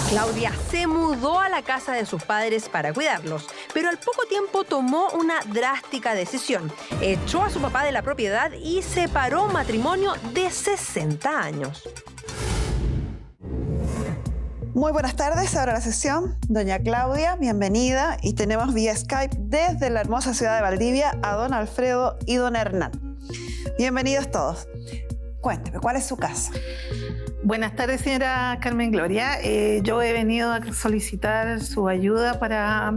Claudia se mudó a la casa de sus padres para cuidarlos, pero al poco tiempo tomó una drástica decisión. Echó a su papá de la propiedad y separó un matrimonio de 60 años. Muy buenas tardes, ahora la sesión. Doña Claudia, bienvenida. Y tenemos vía Skype desde la hermosa ciudad de Valdivia a don Alfredo y don Hernán. Bienvenidos todos. Cuénteme, ¿cuál es su casa? Buenas tardes, señora Carmen Gloria. Yo he venido a solicitar su ayuda para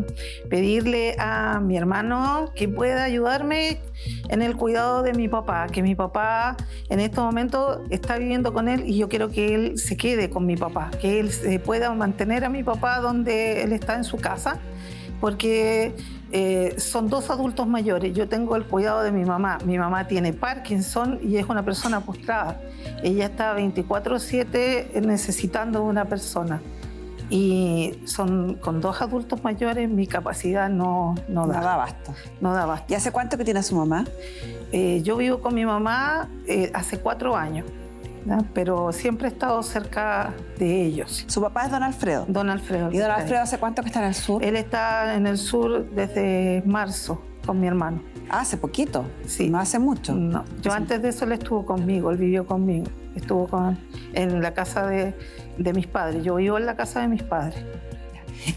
pedirle a mi hermano que pueda ayudarme en el cuidado de mi papá, que mi papá en este momento está viviendo con él y yo quiero que él se quede con mi papá, que él pueda mantener a mi papá donde él está en su casa, porque son dos adultos mayores. Yo tengo el cuidado de mi mamá. Mi mamá tiene Parkinson y es una persona postrada. Ella está 24/7 necesitando una persona. Y con dos adultos mayores mi capacidad no da. No da abasto. No da abasto. ¿Y hace cuánto que tiene su mamá? Yo vivo con mi mamá hace 4 años, ¿no? Pero siempre he estado cerca de ellos. Su papá es don Alfredo. Don Alfredo. ¿Y don Alfredo hace cuánto que está en el sur? Él está en el sur desde marzo con mi hermano. Ah, hace poquito. Sí. No hace mucho. No. Yo antes de eso él estuvo conmigo, él vivió conmigo. Estuvo en la casa de mis padres. Yo vivo en la casa de mis padres.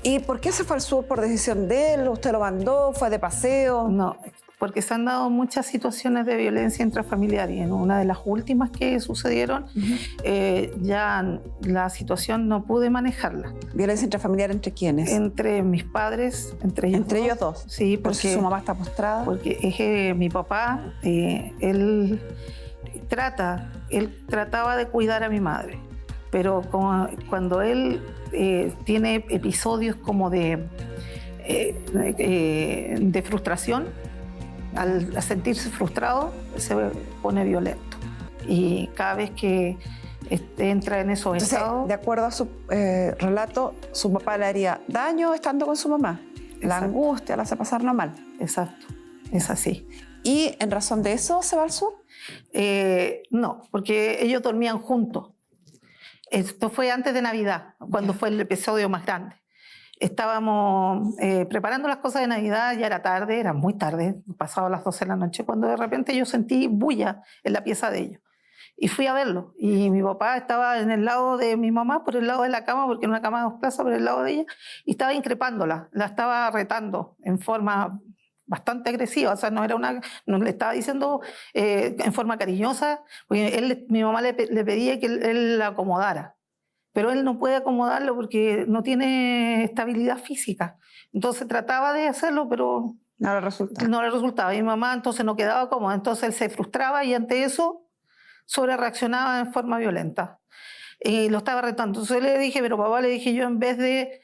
¿Y por qué se fue al sur? ¿Por decisión de él? ¿Usted lo mandó? ¿Fue de paseo? No, porque se han dado muchas situaciones de violencia intrafamiliar y en una de las últimas que sucedieron ya la situación no pude manejarla. ¿Violencia intrafamiliar entre quiénes? Entre mis padres, entre ellos dos. Sí, porque su mamá está postrada. Porque es que mi papá, él trataba de cuidar a mi madre, pero cuando él tiene episodios como de frustración, al sentirse frustrado, se pone violento. Y cada vez que entra en esos estados... De acuerdo a su relato, su papá le haría daño estando con su mamá. Exacto. La angustia la hace pasarlo mal. Exacto, es así. ¿Y en razón de eso se va al sur? No, porque ellos dormían juntos. Esto fue antes de Navidad, cuando fue el episodio más grande. Estábamos preparando las cosas de Navidad, ya era tarde, era muy tarde, pasado las 12 de la noche, cuando de repente yo sentí bulla en la pieza de ellos. Y fui a verlo, y mi papá estaba en el lado de mi mamá, por el lado de la cama, porque era una cama de 2 plazas, por el lado de ella, y estaba increpándola, la estaba retando en forma bastante agresiva, o sea, no le estaba diciendo en forma cariñosa, porque mi mamá le pedía que él la acomodara. Pero él no puede acomodarlo porque no tiene estabilidad física. Entonces trataba de hacerlo, pero no le resultaba. No le resultaba. Y mi mamá entonces no quedaba cómoda. Entonces él se frustraba y ante eso sobrereaccionaba en forma violenta. Y lo estaba retando. Entonces le dije, pero papá, le dije yo, en vez de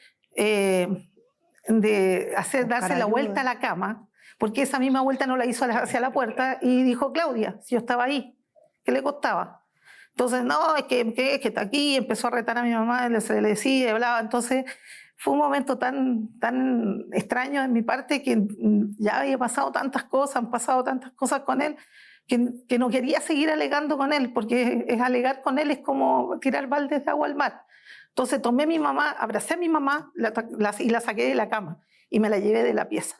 darse la vuelta a la cama, porque esa misma vuelta no la hizo hacia la puerta, y dijo, Claudia, si yo estaba ahí, ¿qué le costaba? Entonces, no, es que está aquí, empezó a retar a mi mamá, se le decía, hablaba. Entonces, fue un momento tan extraño de mi parte que ya había pasado tantas cosas, han pasado tantas cosas con él, que no quería seguir alegando con él, porque alegar con él es como tirar baldes de agua al mar. Entonces, tomé a mi mamá, abracé a mi mamá y la saqué de la cama y me la llevé de la pieza.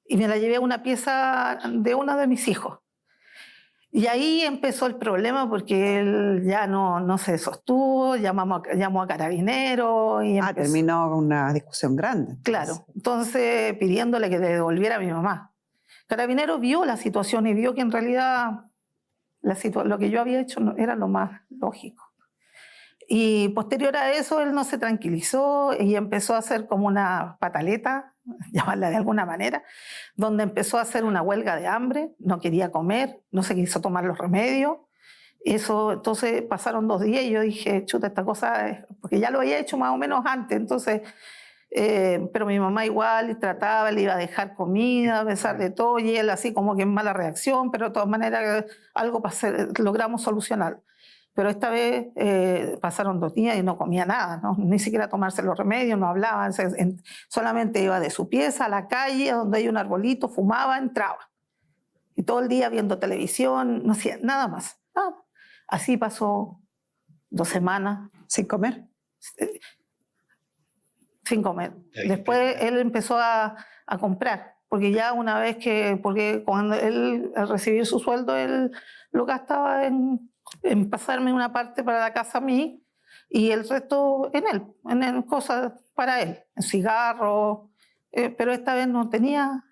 Y me la llevé a una pieza de uno de mis hijos. Y ahí empezó el problema porque él ya no se sostuvo, llamó a Carabineros. Y terminó con una discusión grande. Claro, entonces pidiéndole que devolviera a mi mamá. Carabineros vio la situación y vio que en realidad lo que yo había hecho era lo más lógico. Y posterior a eso él no se tranquilizó y empezó a hacer como una pataleta, llamarla de alguna manera, donde empezó a hacer una huelga de hambre, no quería comer, no se quiso tomar los remedios. Entonces pasaron 2 días y yo dije, chuta, esta cosa, porque ya lo había hecho más o menos antes, entonces, pero mi mamá igual trataba, le iba a dejar comida a pesar de todo, y él así como que en mala reacción, pero de todas maneras algo logramos solucionar. Pero esta vez pasaron 2 días y no comía nada, ¿no? Ni siquiera tomarse los remedios, no hablaba, solamente iba de su pieza a la calle, donde hay un arbolito, fumaba, entraba. Y todo el día viendo televisión, no hacía nada más. Así pasó 2 semanas. ¿Sin comer? sin comer. Después él empezó a comprar, porque ya una vez porque cuando él, al recibir su sueldo, él lo gastaba en pasarme una parte para la casa a mí y el resto en cosas para él, en cigarros, pero esta vez no tenía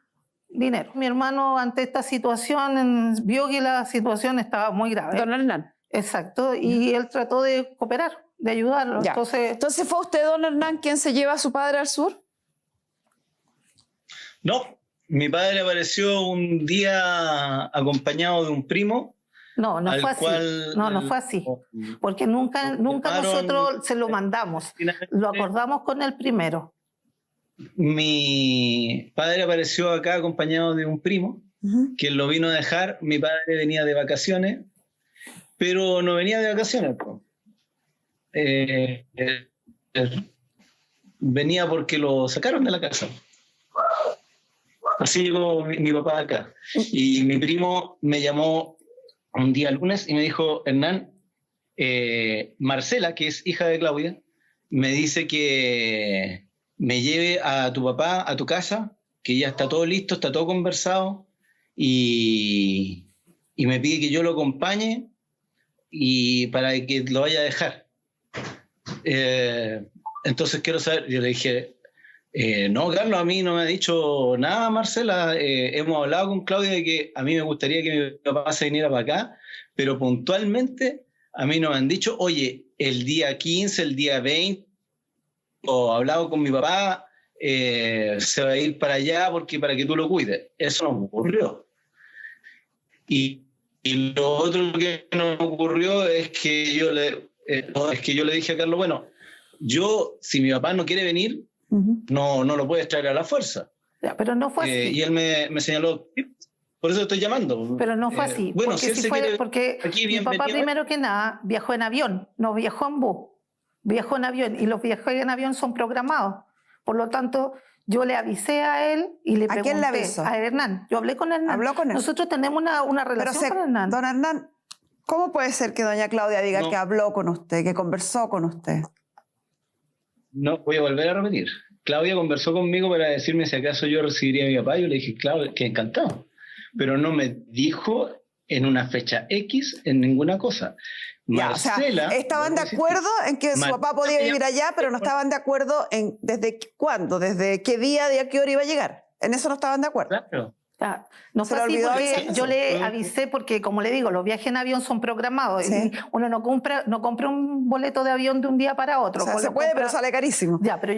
dinero. Mi hermano, ante esta situación, vio que la situación estaba muy grave. Don Hernán. Exacto, y él trató de cooperar, de ayudarlo. Ya. Entonces, ¿fue usted, don Hernán, quien se lleva a su padre al sur? No, mi padre apareció un día acompañado de un primo. No fue así. No fue así. Porque nunca nosotros se lo mandamos. Lo acordamos con el primero. Mi padre apareció acá acompañado de un primo, quien lo vino a dejar. Mi padre venía de vacaciones, pero no venía de vacaciones. Venía porque lo sacaron de la casa. Así llegó mi papá acá. Y mi primo me llamó un día lunes y me dijo: Hernán, Marcela, que es hija de Claudia, me dice que me lleve a tu papá a tu casa, que ya está todo listo, está todo conversado, y me pide que yo lo acompañe y para que lo vaya a dejar. Entonces quiero saber, yo le dije, no, Carlos, a mí no me ha dicho nada, Marcela. Hemos hablado con Claudia de que a mí me gustaría que mi papá se viniera para acá, pero puntualmente a mí no me han dicho, oye, el día 15, el día 20, o hablado con mi papá, se va a ir para allá para que tú lo cuides. Eso no ocurrió. Y lo otro que no ocurrió es que yo le dije a Carlos, bueno, si mi papá no quiere venir, no lo puedes traer a la fuerza. Ya, pero no fue así. Y él me señaló, por eso estoy llamando. Pero no fue así. Bueno, porque mi papá, primero que nada, viajó en avión, no viajó en bus, viajó en avión, y los viajes en avión son programados. Por lo tanto, yo le avisé a él y le pregunté. ¿A quién le avisó? A Hernán. Yo hablé con Hernán. ¿Habló con él? Nosotros tenemos una relación con Hernán. Don Hernán, ¿cómo puede ser que doña Claudia diga que habló con usted, que conversó con usted? No, voy a volver a repetir. Claudia conversó conmigo para decirme si acaso yo recibiría a mi papá. Yo le dije, Claudia, que encantado. Pero no me dijo en una fecha X, en ninguna cosa. Ya, Marcela, o sea, estaban de acuerdo en que su papá podía vivir allá, pero no estaban de acuerdo en desde cuándo, desde qué día, de a qué hora iba a llegar. En eso no estaban de acuerdo. Claro. No fue así porque yo le avisé, porque como le digo, los viajes en avión son programados. Sí. Y uno no compra un boleto de avión de un día para otro. O sea, se puede, pero sale carísimo. Ya, pero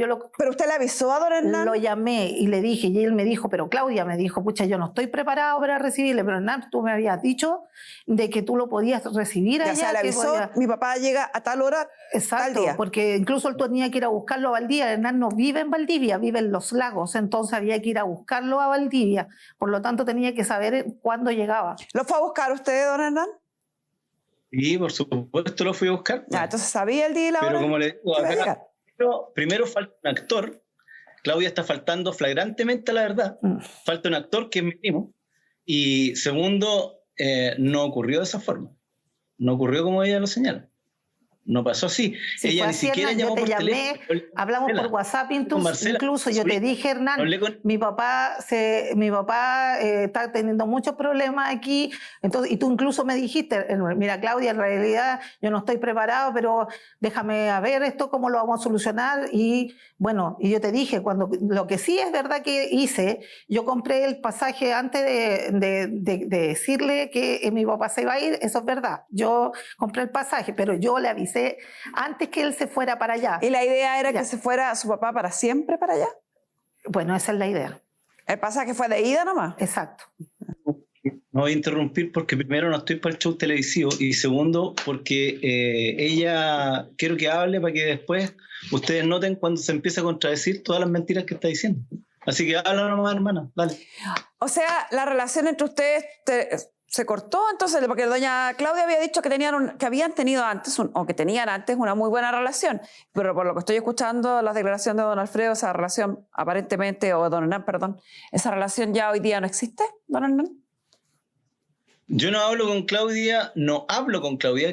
usted le avisó a don Hernán. Lo llamé y le dije, y él me dijo, pero Claudia me dijo, pucha, yo no estoy preparado para recibirle, pero Hernán, tú me habías dicho de que tú lo podías recibir allá. Ya, o sea, le avisó, mi papá llega a tal hora. Exacto, tal día. Porque incluso él tenía que ir a buscarlo a Valdivia. Hernán no vive en Valdivia, vive en Los Lagos, entonces había que ir a buscarlo a Valdivia. Por lo tanto, tenía que saber cuándo llegaba. ¿Lo fue a buscar usted, don Hernán? Sí, por supuesto lo fui a buscar. Ya, entonces sabía el día y la hora. Pero como le digo, acá, primero falta un actor. Claudia está faltando flagrantemente a la verdad. Falta un actor que es mi primo. Y segundo, no ocurrió de esa forma. No ocurrió como ella lo señala. No pasó así. Si ella ni así, siquiera Hernán, llamó yo te por llamé, teléfono. hablamos por WhatsApp, incluso yo te dije, Hernán, mi papá está teniendo muchos problemas aquí, entonces, y tú incluso me dijiste, mira Claudia, en realidad yo no estoy preparado, pero déjame a ver esto, cómo lo vamos a solucionar, y bueno, y yo te dije, lo que sí es verdad que hice, yo compré el pasaje antes de decirle que mi papá se iba a ir, eso es verdad, yo compré el pasaje, pero yo le avisé antes que él se fuera para allá. ¿Y la idea era que se fuera su papá para siempre para allá? Bueno, esa es la idea. ¿El pasaje fue de ida nomás? Exacto. No voy a interrumpir porque primero no estoy para el show televisivo y segundo porque ella quiero que hable para que después ustedes noten cuando se empieza a contradecir todas las mentiras que está diciendo. Así que habla nomás, hermana, dale. O sea, la relación entre ustedes se cortó entonces, porque doña Claudia había dicho que habían tenido antes, o que tenían antes una muy buena relación, pero por lo que estoy escuchando las declaraciones de don Alfredo, esa relación aparentemente, o don Hernán, perdón, esa relación ya hoy día no existe, don Hernán. Yo no hablo con Claudia,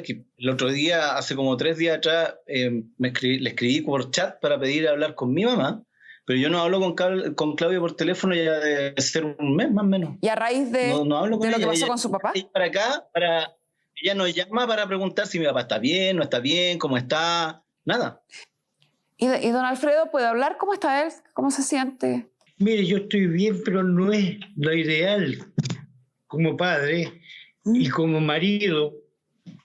que el otro día, hace como 3 días atrás, le escribí por chat para pedir hablar con mi mamá, pero yo no hablo con Claudia por teléfono ya de ser un mes más o menos. Y a raíz No hablo con de lo ella. que pasó Ella con su papá. para acá, ella nos llama para preguntar si mi papá está bien, no está bien, cómo está, nada. ¿Y don Alfredo puede hablar? ¿Cómo está él? ¿Cómo se siente? Mire, yo estoy bien, pero no es lo ideal como padre y como marido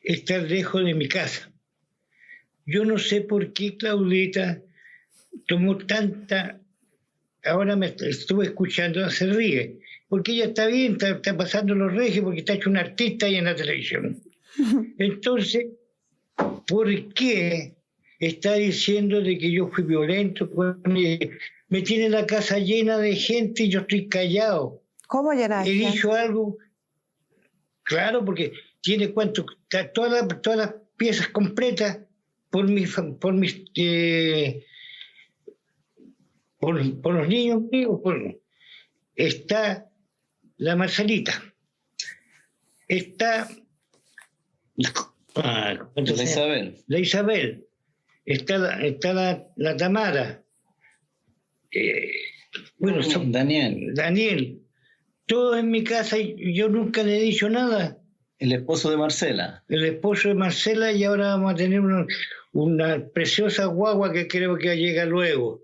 estar lejos de mi casa. Yo no sé por qué Claudita tomó tanta... Ahora me estuve escuchando, se ríe, porque ella está bien, está pasando los regios, porque está hecho una artista ahí en la televisión. Entonces, ¿por qué está diciendo de que yo fui violento? Me tiene la casa llena de gente y yo estoy callado. ¿Cómo llenar? He dicho algo, claro, porque tiene todas las piezas completas por los niños míos. Está la Marcelita, está la Isabel, está la Tamara, Daniel, todo en mi casa y yo nunca le he dicho nada. El esposo de Marcela. El esposo de Marcela, y ahora vamos a tener una preciosa guagua que creo que llega luego.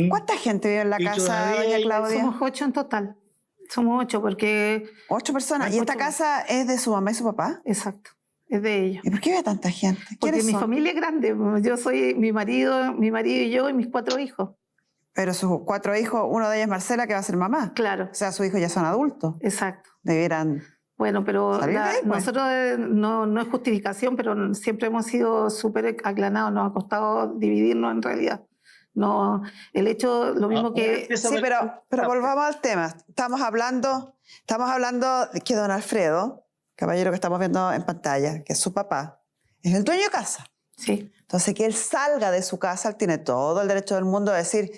¿Cuánta gente vive en la casa, doña Claudia? Somos 8 en total. Somos 8 porque... 8 personas. ¿Y esta casa es de su mamá y su papá? Exacto, es de ellos. ¿Y por qué vive tanta gente? Porque mi son? familia es grande. Yo soy mi marido y yo y mis 4 hijos. Pero sus 4 hijos, uno de ellos es Marcela, que va a ser mamá. Claro. O sea, sus hijos ya son adultos. Exacto. Debieran... Bueno, pero salir de ahí, pues. nosotros no es justificación, pero siempre hemos sido súper aclanados. Nos ha costado dividirnos en realidad. No, el hecho, lo mismo que... Sí, pero volvamos al tema. Estamos hablando de que don Alfredo, caballero que estamos viendo en pantalla, que es su papá, es el dueño de casa. Sí. Entonces, que él salga de su casa, él tiene todo el derecho del mundo de decir,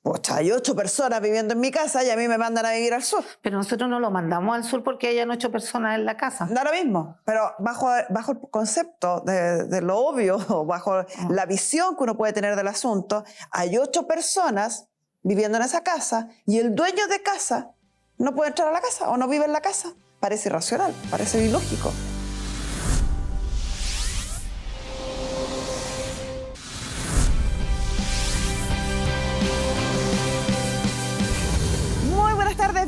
pues hay 8 personas viviendo en mi casa y a mí me mandan a vivir al sur. Pero nosotros no lo mandamos al sur porque hayan 8 personas en la casa. Da lo mismo, pero bajo el concepto de lo obvio, o bajo la visión que uno puede tener del asunto, hay 8 personas viviendo en esa casa y el dueño de casa no puede entrar a la casa o no vive en la casa. Parece irracional, parece ilógico.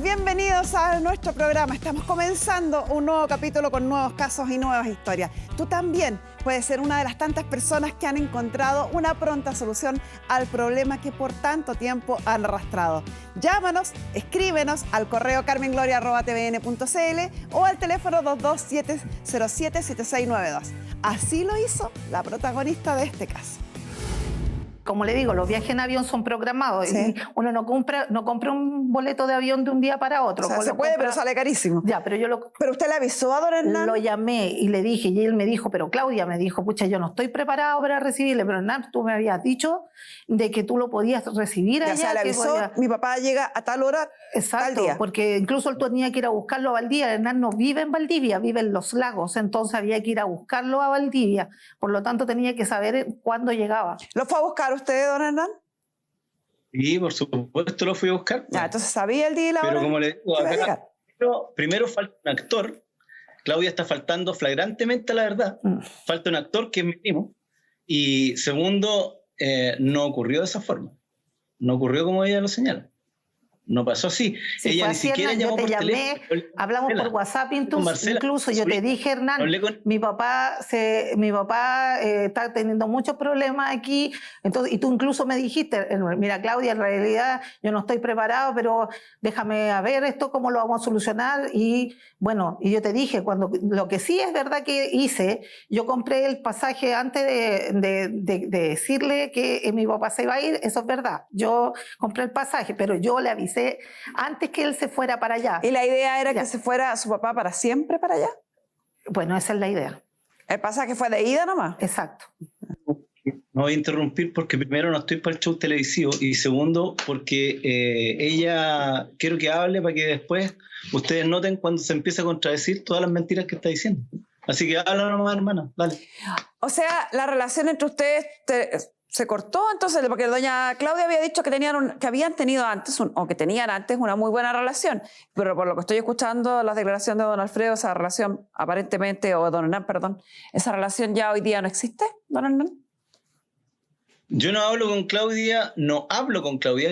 Bienvenidos a nuestro programa. Estamos comenzando un nuevo capítulo con nuevos casos y nuevas historias. Tú también puedes ser una de las tantas personas que han encontrado una pronta solución al problema que por tanto tiempo han arrastrado. Llámanos, escríbenos al correo carmengloria@tvn.cl o al teléfono 22707-7692. Así lo hizo la protagonista de este caso. Como le digo, los viajes en avión son programados. Sí. Y uno no compra un boleto de avión de un día para otro. O sea, se puede, pero sale carísimo. Ya, pero ¿Pero usted le avisó a don Hernán? Lo llamé y le dije, y él me dijo, pero Claudia me dijo, pucha, yo no estoy preparado para recibirle, pero Hernán, tú me habías dicho de que tú lo podías recibir allá. Ya se le avisó, mi papá llega a tal hora, exacto, tal día. Porque incluso él tenía que ir a buscarlo a Valdivia. Hernán no vive en Valdivia, vive en Los Lagos, entonces había que ir a buscarlo a Valdivia. Por lo tanto, tenía que saber cuándo llegaba. ¿Lo fue a buscar usted, don Hernán? Sí, por supuesto lo fui a buscar. Ya, entonces sabía el día y la hora. Pero como le digo, acá, primero falta un actor. Claudia está faltando flagrantemente a la verdad. Falta un actor que es mi primo. Y segundo, no ocurrió de esa forma. No ocurrió como ella lo señala. No pasó así. Si ella ni siquiera llamó por teléfono. Hablamos por WhatsApp, incluso yo te dije, Hernán, mi papá está teniendo muchos problemas aquí, entonces, y tú incluso me dijiste, mira Claudia, en realidad yo no estoy preparado, pero déjame a ver esto, cómo lo vamos a solucionar, y bueno, y yo te dije, lo que sí es verdad que hice, yo compré el pasaje antes de decirle que mi papá se iba a ir, eso es verdad, yo compré el pasaje, pero yo le avisé antes que él se fuera para allá. ¿Y la idea era que se fuera su papá para siempre para allá? Bueno, esa es la idea. ¿El pasaje fue de ida nomás? Exacto. no voy a interrumpir porque primero no estoy para el show televisivo y segundo porque ella quiero que hable para que después ustedes noten cuando se empieza a contradecir todas las mentiras que está diciendo. Así que habla nomás, hermana, dale. O sea, la relación entre ustedes se cortó entonces, porque doña Claudia había dicho que habían tenido antes, o que tenían antes una muy buena relación, pero por lo que estoy escuchando, las declaraciones de don Alfredo, esa relación aparentemente, o don Hernán, perdón, esa relación ya hoy día no existe, don Hernán. Yo no hablo con Claudia,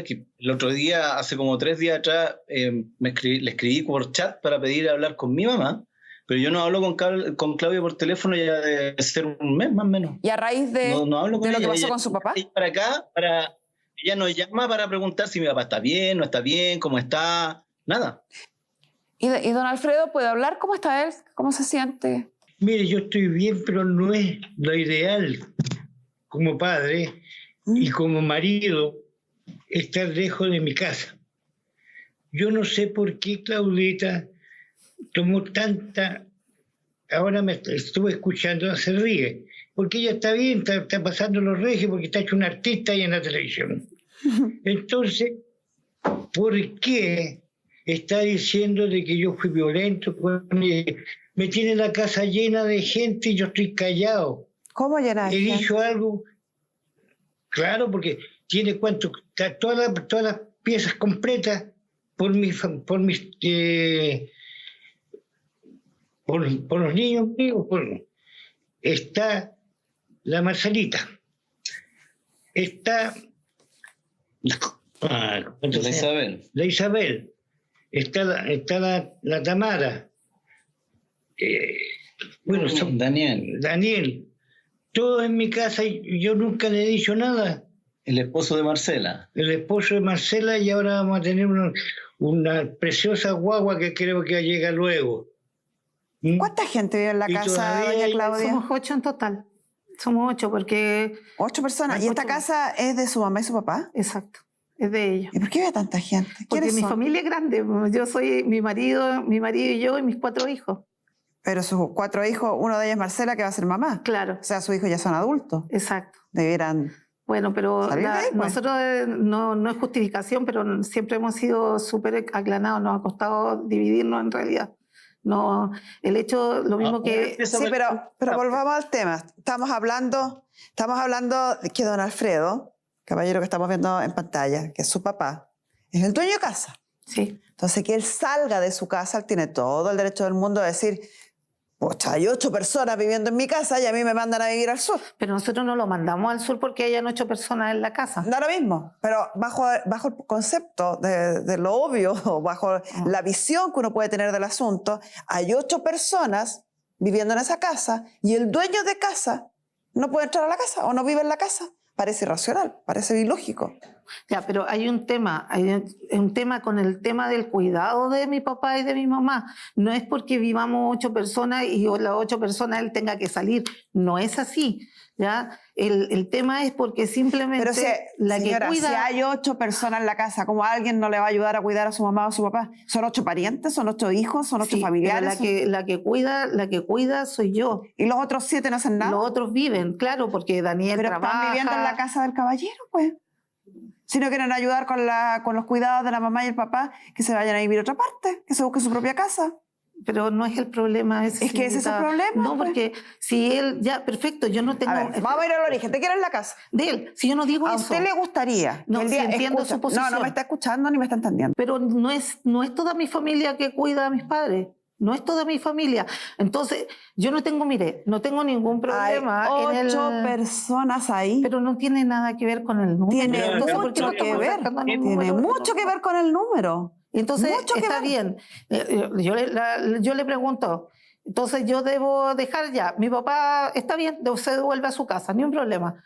que el otro día, hace como 3 días atrás, le escribí por chat para pedir hablar con mi mamá, pero yo no hablo con Claudia por teléfono ya de ser un mes más o menos. Y a raíz de, no hablo con de lo ella, que pasó ella, con su papá. Ella nos llama para preguntar si mi papá está bien, no está bien, cómo está, nada. ¿Y don Alfredo puede hablar? ¿Cómo está él? ¿Cómo se siente? Mire, yo estoy bien, pero no es lo ideal como padre y como marido estar lejos de mi casa. Yo no sé por qué Claudita tomó tanta... Ahora me estuve escuchando, se ríe, porque ella está bien, está pasando los regios, porque está hecho un artista ahí en la televisión. Entonces, ¿por qué está diciendo de que yo fui violento? Me tiene la casa llena de gente y yo estoy callado. ¿Cómo llena? He dicho algo, claro, porque tiene todas las piezas completas por los niños míos. Está la Marcelita, está la Isabel, está la Tamara, Daniel, todo en mi casa y yo nunca le he dicho nada. El esposo de Marcela. El esposo de Marcela, y ahora vamos a tener una preciosa guagua que creo que llega luego. ¿Cuánta gente vive en la casa, doña Claudia? Somos 8 en total. Somos 8 porque... 8 personas. ¿Y esta casa es de su mamá y su papá? Exacto, es de ellos. ¿Y por qué ve tanta gente? Porque mi familia es grande. Yo soy mi marido y yo y mis 4 hijos. Pero sus 4 hijos, uno de ellos es Marcela, que va a ser mamá. Claro. O sea, sus hijos ya son adultos. Exacto. Debieran... Bueno, pero salir de ahí, pues. nosotros no es justificación, pero siempre hemos sido súper aclanados. Nos ha costado dividirnos en realidad. No, el hecho, lo mismo que... Sí, pero volvamos al tema. Estamos hablando de que don Alfredo, caballero que estamos viendo en pantalla, que es su papá, es el dueño de casa. Sí. Entonces, que él salga de su casa, él tiene todo el derecho del mundo a decir, pucha, hay 8 personas viviendo en mi casa y a mí me mandan a vivir al sur. Pero nosotros no lo mandamos al sur porque hayan 8 personas en la casa. Da lo mismo, pero bajo el concepto de lo obvio, o bajo la visión que uno puede tener del asunto, hay 8 personas viviendo en esa casa y el dueño de casa no puede entrar a la casa o no vive en la casa. Parece irracional, parece ilógico. Ya, pero hay un tema con el tema del cuidado de mi papá y de mi mamá. No es porque vivamos 8 personas y las 8 personas él tenga que salir. No es así. ¿Ya? El tema es porque simplemente pero señora, que cuida... si hay 8 personas en la casa, ¿cómo alguien no le va a ayudar a cuidar a su mamá o a su papá? ¿Son 8 parientes? ¿Son 8 hijos? ¿Son 8 familiares? La que cuida soy yo. ¿Y los otros 7 no hacen nada? Los otros viven, claro, porque Daniel pero trabaja... están viviendo en la casa del caballero, pues. Si no quieren ayudar con los cuidados de la mamá y el papá, que se vayan a vivir a otra parte, que se busquen su propia casa. Pero no es el problema. Es que ese es el problema. No, pues. Porque si él, ya, perfecto, yo no tengo... A ver, vamos a ir al origen. ¿Te quieres la casa? De él, si yo no digo ¿A eso. usted le gustaría? No, que el día sí, entiendo escucha, su posición. No me está escuchando ni me está entendiendo. Pero no es toda mi familia que cuida a mis padres. No es toda mi familia. Entonces, yo no tengo ningún problema. Hay 8 personas ahí. Pero no tiene nada que ver con el número. Tiene Entonces, ¿por qué mucho no que estamos ver. sacando Tiene número? mucho que ver con el número. Entonces, Mucho que está ver. bien. Yo le pregunto, entonces yo debo dejar ya. Mi papá está bien, se devuelve a su casa, ni un problema.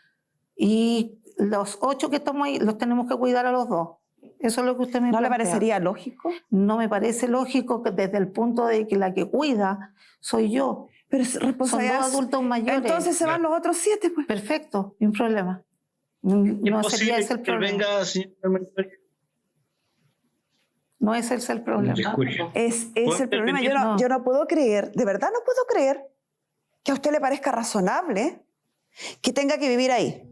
Y los 8 que estamos ahí, los tenemos que cuidar a los 2. Eso es lo que usted me ¿No le plantea. parecería lógico? No me parece lógico que desde el punto de que la que cuida soy yo. Pero es responsabilidad. Son 2 adultos mayores. Entonces se van los otros 7, pues. Perfecto, ni un problema. ¿Es No posible sería ese el que problema. venga, señor Manuel? No es ese el problema. Es el problema. Yo no puedo creer, de verdad no puedo creer que a usted le parezca razonable que tenga que vivir ahí.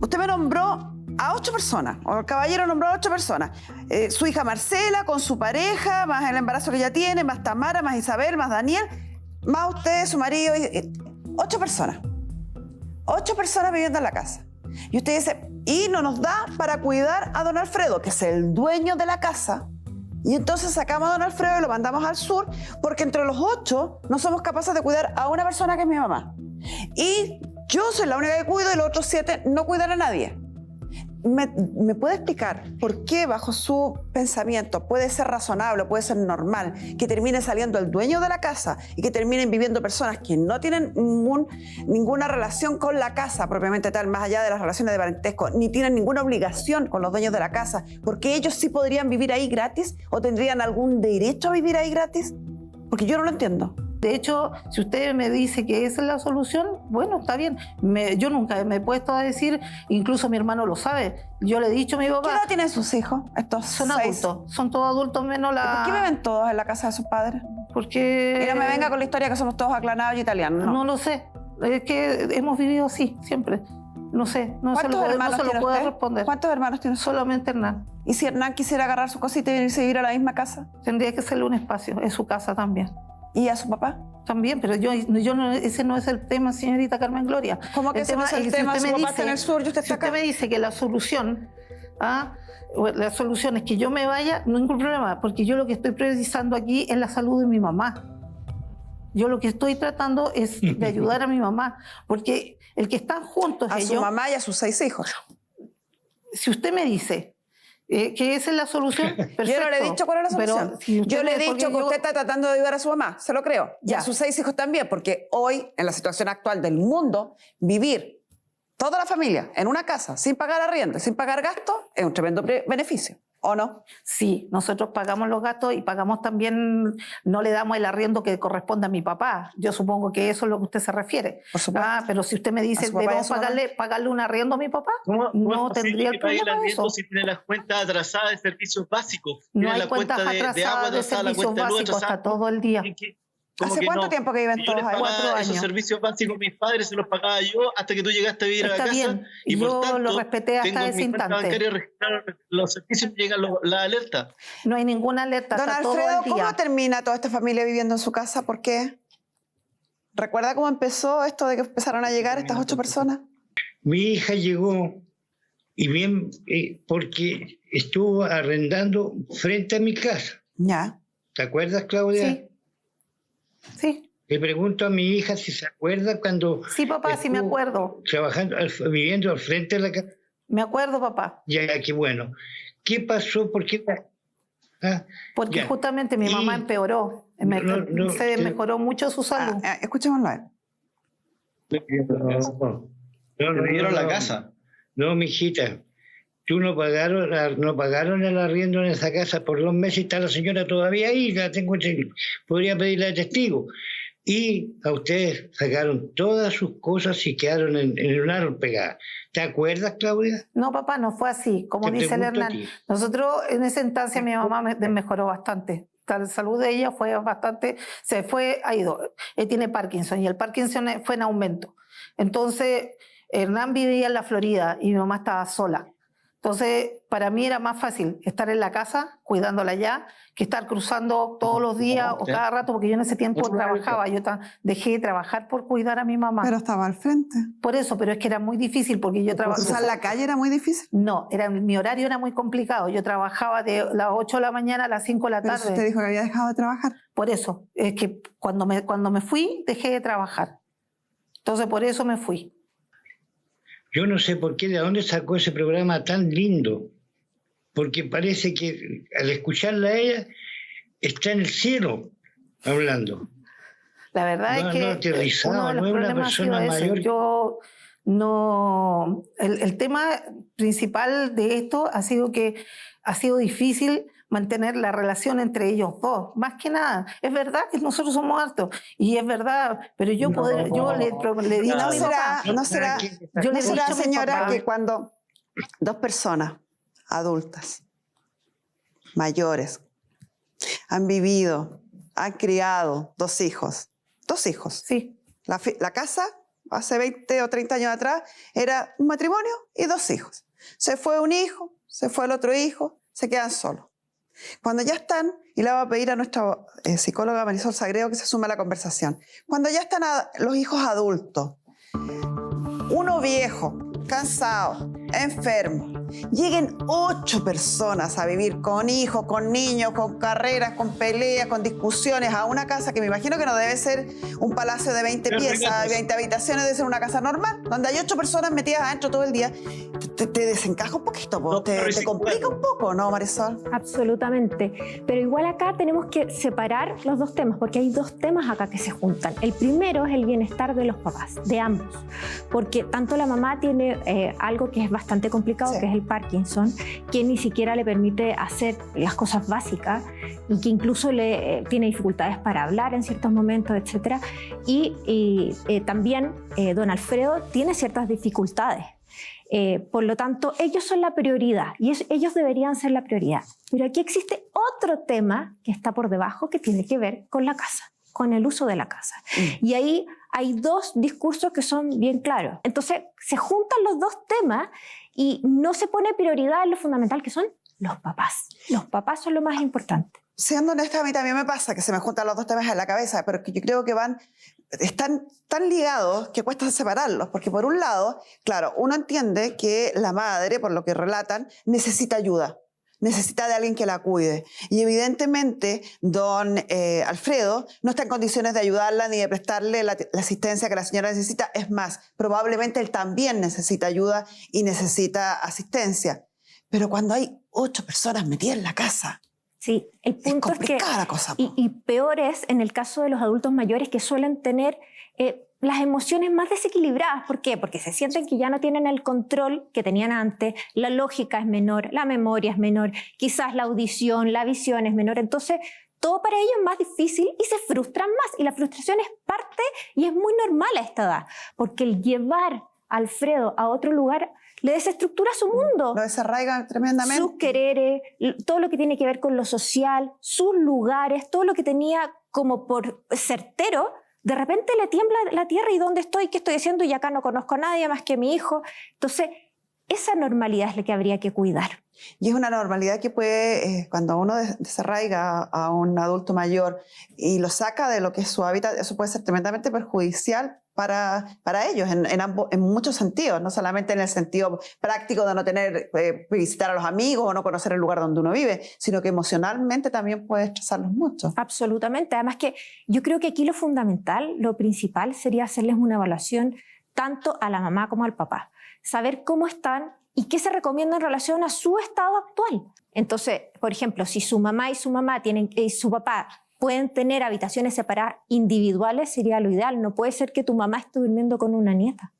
usted me nombró a 8 personas, o el caballero nombró a 8 personas. Su hija Marcela con su pareja, más el embarazo que ella tiene, más Tamara, más Isabel, más Daniel, más usted, su marido, 8 personas. 8 personas viviendo en la casa. Y usted dice, y no nos da para cuidar a don Alfredo, que es el dueño de la casa. Y entonces sacamos a don Alfredo y lo mandamos al sur, porque entre los 8 no somos capaces de cuidar a una persona que es mi mamá. Y yo soy la única que cuido y los otros 7 no cuidan a nadie. ¿Me puede explicar por qué bajo su pensamiento puede ser razonable, puede ser normal que termine saliendo el dueño de la casa y que terminen viviendo personas que no tienen ninguna relación con la casa propiamente tal, más allá de las relaciones de parentesco, ni tienen ninguna obligación con los dueños de la casa, porque ellos sí podrían vivir ahí gratis o tendrían algún derecho a vivir ahí gratis? Porque yo no lo entiendo. De hecho, si usted me dice que esa es la solución, bueno, está bien. Yo nunca me he puesto a decir, incluso mi hermano lo sabe. Yo le he dicho a mi papá... ¿Qué edad tienen sus hijos? Estos son 6. adultos, son todos adultos menos la... ¿Por qué viven todos en la casa de sus padres? Porque... Y no me venga con la historia que somos todos aclanados y italianos, ¿no? No lo sé. Es que hemos vivido así, siempre. No sé, no se lo puedo responder. ¿Cuántos hermanos tiene usted? Solamente Hernán. ¿Y si Hernán quisiera agarrar su cosita y irse a vivir a la misma casa? Tendría que serle un espacio, en su casa también. ¿Y a su papá? También, pero yo no, ese no es el tema, señorita Carmen Gloria. ¿Cómo que ese no es el tema? Su papá está en el sur y usted está acá. Si usted me dice que la solución es que yo me vaya, no hay ningún problema, porque yo lo que estoy precisando aquí es la salud de mi mamá. Yo lo que estoy tratando es de ayudar a mi mamá, porque el que están juntos a ellos... su mamá y a sus 6 hijos. Si usted me dice... que esa es la solución, perfecto. Yo no le he dicho cuál es la solución. Si yo le he dicho que usted está tratando de ayudar a su mamá, se lo creo. Y ya. a sus 6 hijos también, porque hoy, en la situación actual del mundo, vivir toda la familia en una casa sin pagar arriendo, sin pagar gastos, es un tremendo beneficio, ¿o no? Sí, nosotros pagamos los gastos y pagamos también, no le damos el arriendo que corresponde a mi papá. Yo supongo que eso es lo que usted se refiere. Por supuesto. Pero si usted me dice, ¿debemos pagarle un arriendo a mi papá? No tendría el problema de eso. Si tiene las cuentas atrasadas de servicios básicos. No hay cuentas atrasadas de servicios básicos hasta todo el día. ¿Hace cuánto tiempo que viven todos ahí? 4 años. Esos servicios básicos mis padres se los pagaba yo hasta que tú llegaste a vivir a la casa. Bien. Y yo por tanto, lo respeté hasta ese instante. Los servicios llegan la alerta. No hay ninguna alerta Don hasta Alfredo, todo el día. ¿cómo termina toda esta familia viviendo en su casa? ¿Por qué? ¿Recuerda cómo empezó esto de que empezaron a llegar estas 8 personas? Mi hija llegó y bien porque estuvo arrendando frente a mi casa. Ya. ¿Te acuerdas, Claudia? Sí. Sí. Le pregunto a mi hija si se acuerda cuando... Sí, papá, sí me acuerdo. Trabajando, viviendo al frente de la casa. Me acuerdo, papá. Ya, qué bueno. ¿Qué pasó? ¿Por qué? Porque ya. justamente mi mamá empeoró. Se mejoró mucho su salud. Escuchémoslo a él. No dieron la casa. No, mijita. Tú no pagaron el arriendo en esa casa por 2 meses y está la señora todavía ahí. Podría pedirle de testigo. Y a ustedes sacaron todas sus cosas y quedaron en un árbol pegadas. ¿Te acuerdas, Claudia? No, papá, no fue así. Como dice el Hernán, nosotros en esa instancia mi mamá mejoró bastante. La salud de ella fue bastante, ha ido. Él tiene Parkinson y el Parkinson fue en aumento. Entonces, Hernán vivía en la Florida y mi mamá estaba sola. Entonces, para mí era más fácil estar en la casa, cuidándola ya, que estar cruzando todos los días o cada rato, porque yo en ese tiempo trabajaba. Yo dejé de trabajar por cuidar a mi mamá. Pero estaba al frente. Por eso, pero es que era muy difícil porque yo trabajaba... ¿Cruzar la calle era muy difícil? No, mi horario era muy complicado. Yo trabajaba de las 8 de la mañana a las 5 de la tarde. Pero usted dijo que había dejado de trabajar. Por eso, es que cuando me fui, dejé de trabajar. Entonces, por eso me fui. Yo no sé por qué, de dónde sacó ese programa tan lindo. Porque parece que al escucharla a ella, está en el cielo hablando. La verdad es que uno de los problemas ha sido ese. Yo no... El tema principal de esto ha sido que ha sido difícil mantener la relación entre ellos dos. Más que nada, es verdad que nosotros somos hartos, y es verdad, pero yo le digo a mi papá... ¿No será, señora, que cuando 2 personas adultas, mayores, han vivido, han criado 2 hijos, Sí. la casa hace 20 o 30 años atrás, era un matrimonio y 2 hijos. Se fue un hijo, se fue el otro hijo, se quedan solos. Cuando ya están, y le voy a pedir a nuestra psicóloga Marisol Sagredo que se sume a la conversación, cuando ya están los hijos adultos, uno viejo, cansado, enfermo, lleguen 8 personas a vivir con hijos, con niños, con carreras, con peleas, con discusiones a una casa que me imagino que no debe ser un palacio de 20 piezas, 20 habitaciones, debe ser una casa normal, donde hay 8 personas metidas adentro todo el día. Te desencaja un poquito, No, te complica un poco, ¿no, Marisol? Absolutamente. Pero igual acá tenemos que separar los 2 temas, porque hay 2 temas acá que se juntan. El primero es el bienestar de los papás, de ambos, porque tanto la mamá tiene algo que es bastante complicado, sí, que es el Parkinson, que ni siquiera le permite hacer las cosas básicas y que incluso tiene dificultades para hablar en ciertos momentos, etc. Y también don Alfredo tiene ciertas dificultades. Por lo tanto, ellos son la prioridad y ellos deberían ser la prioridad. Pero aquí existe otro tema que está por debajo que tiene que ver con la casa, con el uso de la casa. Y ahí hay 2 discursos que son bien claros. Entonces, se juntan los 2 temas y no se pone prioridad en lo fundamental, que son los papás. Los papás son lo más importante. Siendo honesta, a mí también me pasa que se me juntan los 2 temas en la cabeza, pero que yo creo que están tan ligados que cuesta separarlos, porque por un lado, claro, uno entiende que la madre, por lo que relatan, necesita ayuda, necesita de alguien que la cuide. Y evidentemente, don Alfredo no está en condiciones de ayudarla ni de prestarle la asistencia que la señora necesita. Es más, probablemente él también necesita ayuda y necesita asistencia. Pero cuando hay 8 personas metidas en la casa, Sí, el punto es que, la cosa, y peor es en el caso de los adultos mayores que suelen tener las emociones más desequilibradas. ¿Por qué? Porque se sienten que ya no tienen el control que tenían antes, la lógica es menor, la memoria es menor, quizás la audición, la visión es menor. Entonces, todo para ellos es más difícil y se frustran más. Y la frustración es parte y es muy normal a esta edad, porque el llevar a Alfredo a otro lugar le desestructura su mundo. Lo desarraiga tremendamente. Sus quereres, todo lo que tiene que ver con lo social, sus lugares, todo lo que tenía como por certero, de repente le tiembla la tierra y ¿dónde estoy? ¿Qué estoy haciendo? Y acá no conozco a nadie más que a mi hijo. Entonces, esa normalidad es la que habría que cuidar. Y es una normalidad que puede, cuando uno desarraiga a un adulto mayor y lo saca de lo que es su hábitat, eso puede ser tremendamente perjudicial para ellos en muchos sentidos, no solamente en el sentido práctico de no tener, visitar a los amigos o no conocer el lugar donde uno vive, sino que emocionalmente también puede estresarlos mucho. Absolutamente. Además que yo creo que aquí lo fundamental, lo principal sería hacerles una evaluación tanto a la mamá como al papá. Saber cómo están y qué se recomienda en relación a su estado actual. Entonces, por ejemplo, si su mamá y su papá pueden tener habitaciones separadas individuales, sería lo ideal. No puede ser que tu mamá esté durmiendo con una nieta.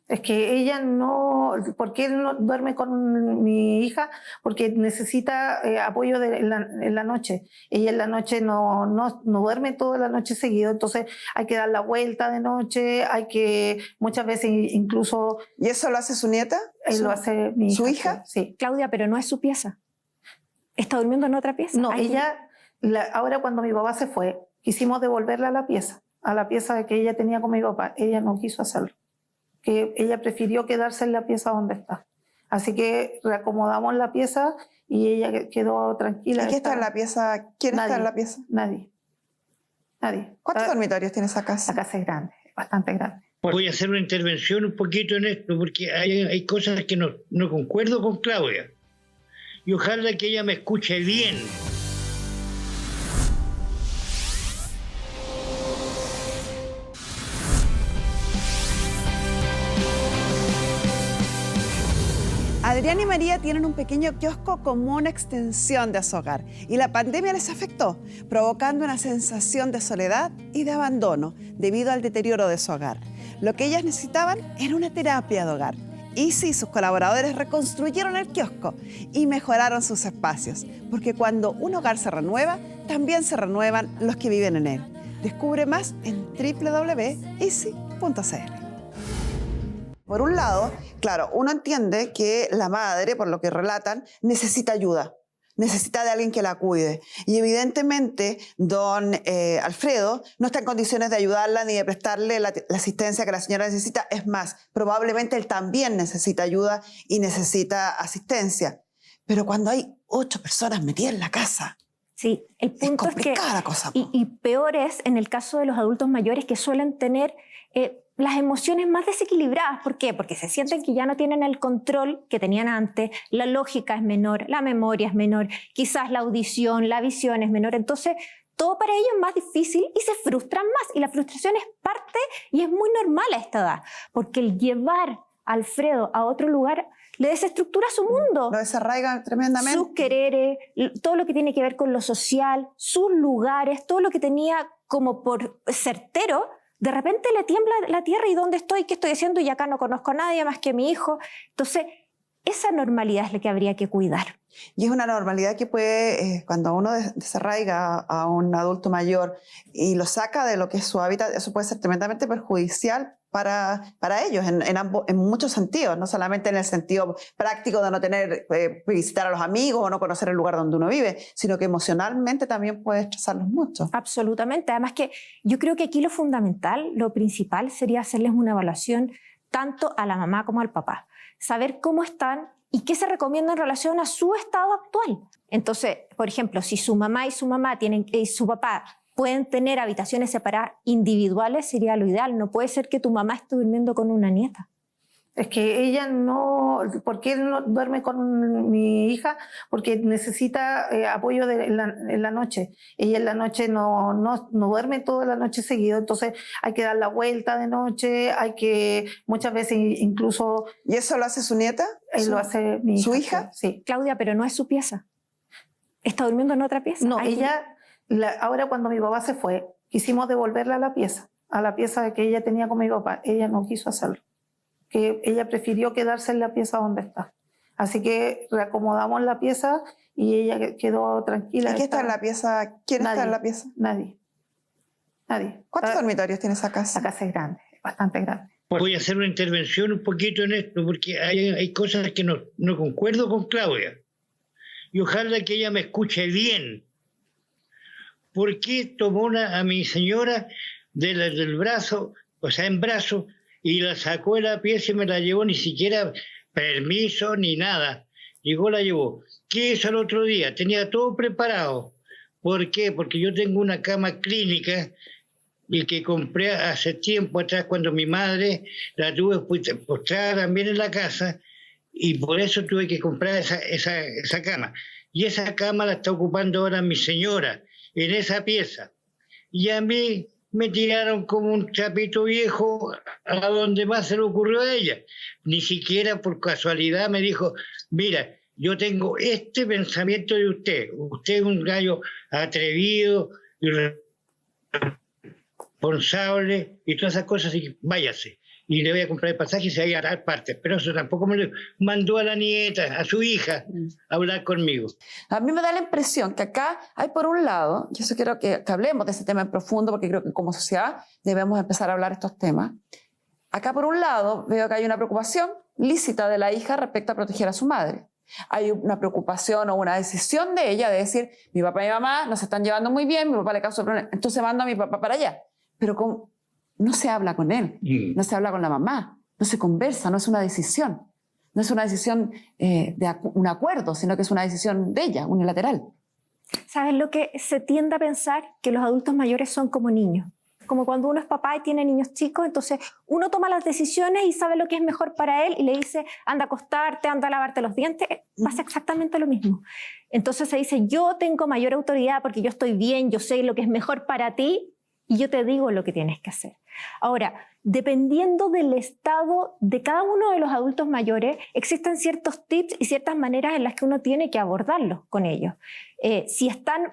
Es que ella no... ¿Por qué no duerme con mi hija? Porque necesita apoyo en la noche. Ella en la noche no duerme toda la noche seguido, entonces hay que dar la vuelta de noche, hay que muchas veces incluso... ¿Y eso lo hace su nieta? Lo hace mi hija. ¿Su hija? Sí. Claudia, pero no es su pieza. ¿Está durmiendo en otra pieza? No, ahora cuando mi papá se fue, quisimos devolverla a la pieza que ella tenía con mi papá. Ella no quiso hacerlo. Que ella prefirió quedarse en la pieza donde está. Así que reacomodamos la pieza y ella quedó tranquila. ¿Y quién está en la pieza? ¿Quién está en la pieza? Nadie. ¿Cuántos dormitorios tiene esa casa? La casa es grande, bastante grande. Voy a hacer una intervención un poquito en esto, porque hay cosas que no concuerdo con Claudia. Y ojalá que ella me escuche bien. Adrián y María tienen un pequeño kiosco como una extensión de su hogar y la pandemia les afectó, provocando una sensación de soledad y de abandono debido al deterioro de su hogar. Lo que ellas necesitaban era una terapia de hogar. Isi y sus colaboradores reconstruyeron el kiosco y mejoraron sus espacios, porque cuando un hogar se renueva, también se renuevan los que viven en él. Descubre más en www.isi.cl. Por un lado, claro, uno entiende que la madre, por lo que relatan, necesita ayuda. necesita de alguien que la cuide. Y evidentemente, don Alfredo no está en condiciones de ayudarla ni de prestarle la asistencia que la señora necesita. Es más, probablemente él también necesita ayuda y necesita asistencia. Pero cuando hay 8 personas metidas en la casa, sí, el punto es que la cosa. Y peor es en el caso de los adultos mayores que suelen tener las emociones más desequilibradas. ¿Por qué? Porque se sienten que ya no tienen el control que tenían antes, la lógica es menor, la memoria es menor, quizás la audición, la visión es menor. Entonces, todo para ellos es más difícil y se frustran más. Y la frustración es parte y es muy normal a esta edad, porque el llevar a Alfredo a otro lugar le desestructura su mundo. Lo desarraiga tremendamente. Sus quereres, todo lo que tiene que ver con lo social, sus lugares, todo lo que tenía como por certero, de repente le tiembla la tierra y ¿dónde estoy? ¿Qué estoy haciendo? Y acá no conozco a nadie más que a mi hijo. Entonces, esa normalidad es la que habría que cuidar. Y es una normalidad que puede, cuando uno desarraiga a un adulto mayor y lo saca de lo que es su hábitat, eso puede ser tremendamente perjudicial para ellos en muchos sentidos, no solamente en el sentido práctico de no tener, visitar a los amigos o no conocer el lugar donde uno vive, sino que emocionalmente también puede estresarlos mucho. Absolutamente. Además que yo creo que aquí lo fundamental, lo principal sería hacerles una evaluación tanto a la mamá como al papá. Saber cómo están y qué se recomienda en relación a su estado actual. Entonces, por ejemplo, si su mamá y su papá pueden tener habitaciones separadas individuales, sería lo ideal. No puede ser que tu mamá esté durmiendo con una nieta. Es que ella no... ¿Por qué no duerme con mi hija? Porque necesita apoyo en la noche. Ella en la noche no duerme toda la noche seguido, entonces hay que dar la vuelta de noche, hay que muchas veces incluso... ¿Y eso lo hace su nieta? Lo hace mi hija. ¿Su hija? Sí. Claudia, pero no es su pieza. ¿Está durmiendo en otra pieza? No, ella... Ahora cuando mi papá se fue, quisimos devolverla a la pieza que ella tenía con mi papá. Ella no quiso hacerlo. Que ella prefirió quedarse en la pieza donde está. Así que reacomodamos la pieza y ella quedó tranquila. ¿Y quién está en la pieza? ¿Quién está en la pieza? Nadie. ¿Cuántos dormitorios tiene esa casa? La casa es grande, bastante grande. Voy a hacer una intervención un poquito en esto, porque hay cosas que no concuerdo con Claudia. Y ojalá que ella me escuche bien. ¿Por qué tomó a mi señora del brazo, o sea, en brazo, y la sacó de la pieza y me la llevó, ni siquiera permiso ni nada? Llegó, la llevó. ¿Qué hizo el otro día? Tenía todo preparado. ¿Por qué? Porque yo tengo una cama clínica y que compré hace tiempo atrás cuando mi madre la tuve postrada también en la casa y por eso tuve que comprar esa cama. Y esa cama la está ocupando ahora mi señora en esa pieza. Y a mí me tiraron como un chapito viejo a donde más se le ocurrió a ella. Ni siquiera por casualidad me dijo, mira, yo tengo este pensamiento de usted. Usted es un gallo atrevido, irresponsable y todas esas cosas, así que váyase. Y le voy a comprar el pasaje y se va a ir a tal parte. Pero eso tampoco me lo mandó a la nieta, a su hija, a hablar conmigo. A mí me da la impresión que acá hay por un lado, yo eso quiero que hablemos de ese tema en profundo, porque creo que como sociedad debemos empezar a hablar estos temas. Acá por un lado veo que hay una preocupación lícita de la hija respecto a proteger a su madre. Hay una preocupación o una decisión de ella de decir, mi papá y mi mamá no se están llevando muy bien, mi papá le causa problemas, entonces mando a mi papá para allá. Pero no se habla con él, no se habla con la mamá, no se conversa, no es una decisión. No es una decisión de un acuerdo, sino que es una decisión de ella, unilateral. ¿Sabes lo que se tiende a pensar? Que los adultos mayores son como niños. Como cuando uno es papá y tiene niños chicos, entonces uno toma las decisiones y sabe lo que es mejor para él y le dice, anda a acostarte, anda a lavarte los dientes. Pasa exactamente lo mismo. Entonces se dice, yo tengo mayor autoridad porque yo estoy bien, yo sé lo que es mejor para ti y yo te digo lo que tienes que hacer. Ahora, dependiendo del estado de cada uno de los adultos mayores, existen ciertos tips y ciertas maneras en las que uno tiene que abordarlos con ellos. Si están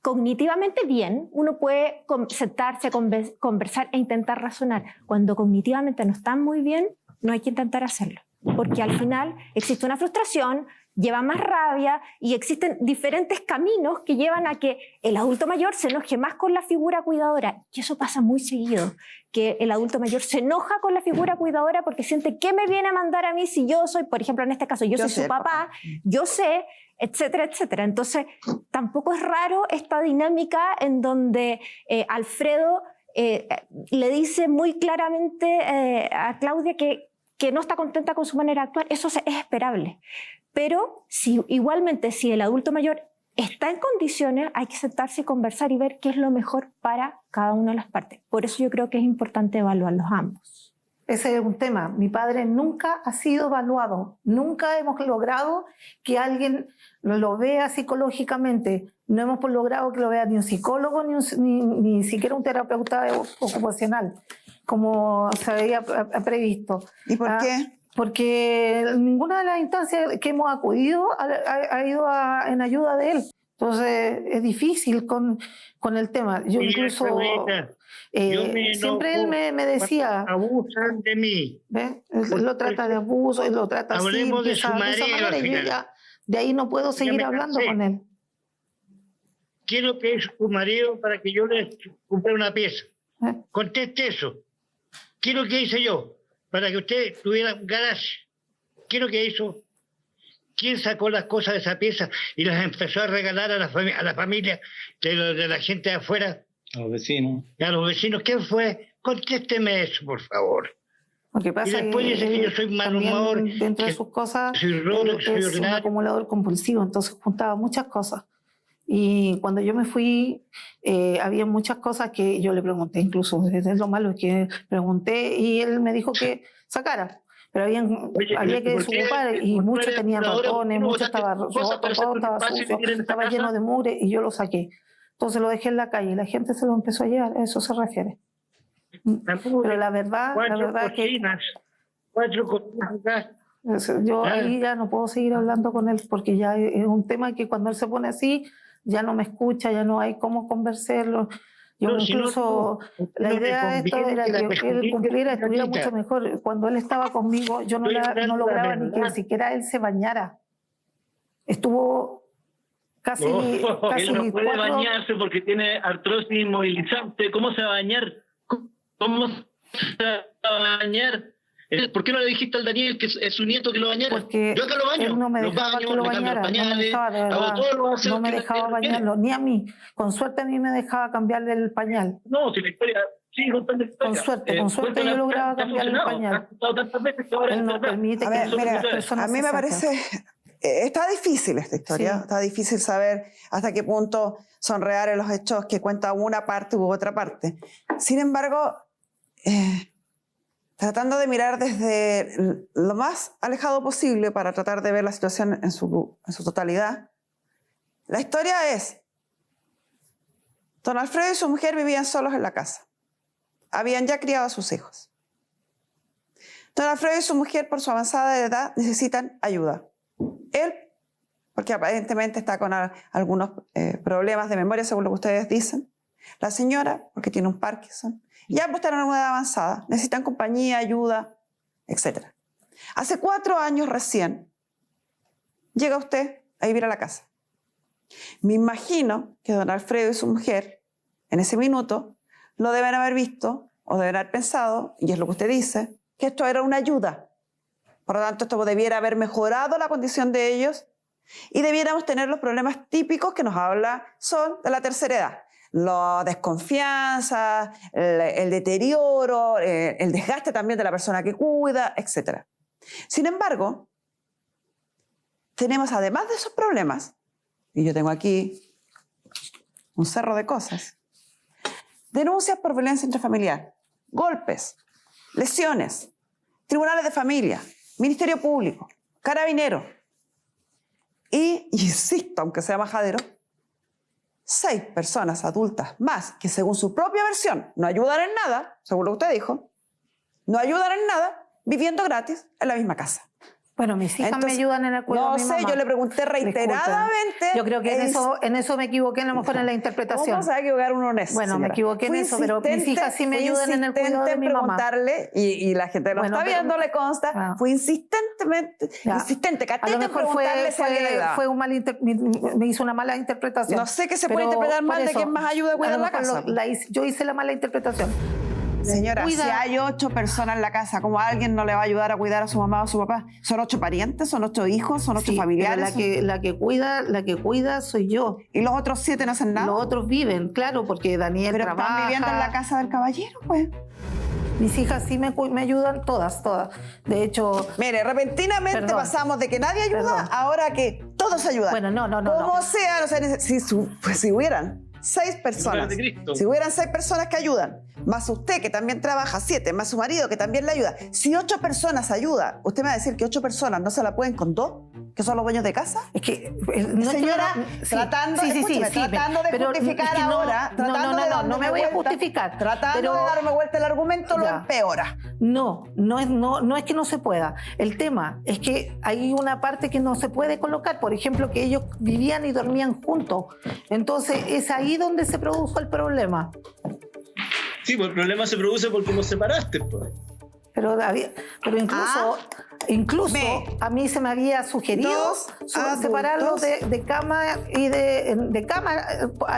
cognitivamente bien, uno puede sentarse, conversar e intentar razonar. Cuando cognitivamente no están muy bien, no hay que intentar hacerlo, porque al final existe una frustración, lleva más rabia y existen diferentes caminos que llevan a que el adulto mayor se enoje más con la figura cuidadora. Y eso pasa muy seguido, que el adulto mayor se enoja con la figura cuidadora porque siente, ¿qué me viene a mandar a mí si yo soy, por ejemplo, en este caso, yo soy su papá, yo sé etcétera, etcétera. Entonces, tampoco es raro esta dinámica en donde Alfredo le dice muy claramente a Claudia que no está contenta con su manera de actuar. Eso es esperable. Pero igualmente, si el adulto mayor está en condiciones, hay que sentarse y conversar y ver qué es lo mejor para cada una de las partes. Por eso yo creo que es importante evaluarlos ambos. Ese es un tema. Mi padre nunca ha sido evaluado. Nunca hemos logrado que alguien lo vea psicológicamente. No hemos logrado que lo vea ni un psicólogo ni siquiera un terapeuta ocupacional, como se había previsto. ¿Y por qué? Porque ninguna de las instancias que hemos acudido ha ido en ayuda de él. Entonces es difícil con el tema. Yo incluso siempre él me decía, abusan de mí. ¿ves? Él lo trata de abuso, él lo trata así, Hablemos de su esa marido, manera, y yo ya de ahí no puedo seguir hablando con él. ¿Qué es lo que hizo su marido para que yo le compré una pieza? ¿Eh? Conteste eso. ¿Qué es lo que hice yo para que usted tuviera un garage? ¿Qué es lo que hizo? ¿Quién sacó las cosas de esa pieza y las empezó a regalar a la familia de la gente de afuera? A los vecinos. Y a los vecinos. ¿Quién fue? Contésteme eso, por favor. Lo que pasa Y después dice que yo soy mal humor, dentro de que sus cosas, soy roto, que soy es un ordinario. acumulador compulsivo, entonces juntaba muchas cosas. Y cuando yo me fui, había muchas cosas que yo le pregunté, incluso, es lo malo, que pregunté y él me dijo que sacara. Pero había que desocupar y muchos tenían ratones, muchos estaba roto, todo estaba sucio, estaba lleno de mugre y yo lo saqué. Entonces lo dejé en la calle y la gente se lo empezó a llevar, a eso se refiere. Pero la verdad es que 4 cocinas acá. yo ahí ya no puedo seguir hablando con él porque ya es un tema que cuando él se pone así ya no me escucha, ya no hay cómo conversarlo. Yo incluso la idea de esto era que él cumpliera, estuviera mucho mejor. Cuando él estaba conmigo yo no lograba ni que siquiera él se bañara. Estuvo casi él no puede 4 bañarse porque tiene artrosis inmovilizante. ¿Cómo se va a bañar? ¿Cómo se va a bañar? ¿Por qué no le dijiste al Daniel que es su nieto que lo bañara? Porque yo acá lo baño. él no me dejaba que lo bañara, no me dejaba, de verdad, no me dejaba bañarlo, ni a mí. Con suerte a mí me dejaba cambiarle el pañal. No, si la historia... Sí, contando la historia. Con suerte yo lograba cambiarle el pañal. Él no permite A que ver, mira, las personas a mí se me saquen. parece... Está difícil esta historia, Sí. está difícil saber hasta qué punto son reales los hechos que cuenta una parte u otra parte. Sin embargo, tratando de mirar desde lo más alejado posible para tratar de ver la situación en su totalidad, la historia es, don Alfredo y su mujer vivían solos en la casa. Habían ya criado a sus hijos. Don Alfredo y su mujer, por su avanzada edad, necesitan ayuda. Él, porque aparentemente está con algunos problemas de memoria, según lo que ustedes dicen. La señora, porque tiene un Parkinson. Y ambos están en una edad avanzada. Necesitan compañía, ayuda, etc. Hace 4 años recién llega usted a vivir a la casa. Me imagino que don Alfredo y su mujer, en ese minuto, lo deben haber visto o deben haber pensado, y es lo que usted dice, que esto era una ayuda. Por lo tanto, esto debiera haber mejorado la condición de ellos y debiéramos tener los problemas típicos que nos habla Sol de la tercera edad. La desconfianza, el deterioro, el desgaste también de la persona que cuida, etc. Sin embargo, tenemos además de esos problemas, y yo tengo aquí un cerro de cosas, denuncias por violencia intrafamiliar, golpes, lesiones, tribunales de familia, Ministerio Público, Carabineros y, insisto, aunque sea majadero, 6 personas adultas más que según su propia versión no ayudan en nada, según lo que usted dijo, no ayudan en nada viviendo gratis en la misma casa. Bueno, mis hijas Entonces, me ayudan en el cuidado no de mi sé, mamá. yo le pregunté reiteradamente. Disculpen. Yo creo que en eso me equivoqué, a lo mejor en la interpretación. ¿Cómo se va a equivocar uno en eso? Bueno, señora? me equivoqué en eso, pero mis hijas sí me ayudan en el cuidado de mi mamá. Preguntarle, y la gente lo Bueno, está viendo, le consta, ah. fue insistente, A lo catete en mejor preguntarle si alguien le ayudaba. me hizo una mala interpretación. No sé qué se puede Pero interpretar por mal de eso, quién más ayuda a cuidar lo la mejor casa. yo hice la mala interpretación. Señora, cuida- si hay 8 personas en la casa, ¿cómo alguien no le va a ayudar a cuidar a su mamá o a su papá? ¿Son 8 parientes? ¿Son 8 hijos? ¿Son 8 Sí, pero familiares? la que cuida soy yo. ¿Y los otros 7 no hacen nada? Los otros viven, claro, porque Daniel Pero trabaja. están viviendo en la casa del caballero, pues. Mis hijas sí me ayudan, todas. De hecho, Mire, repentinamente Perdón. pasamos de que nadie ayuda Perdón. ahora que todos ayudan. bueno, no. Como sea, no sé, si hubieran 6 personas, de Cristo. si hubieran 6 personas que ayudan, más usted que también trabaja 7, más su marido que también le ayuda, si 8 personas ayudan, usted me va a decir que 8 personas no se la pueden con 2, que son los dueños de casa. Es que Señora, tratando de justificar ahora, no me voy a justificar. Tratando de darme vuelta el argumento, lo Ya. empeora. No es que no se pueda. El tema es que hay una parte que no se puede colocar. Por ejemplo, que ellos vivían y dormían juntos. Entonces, es ahí donde se produjo el problema. Sí, pues el problema se produce porque nos separaste, pues. Pero incluso Ve. a mí se me había sugerido Dos separarlos adultos. de cama y de cama,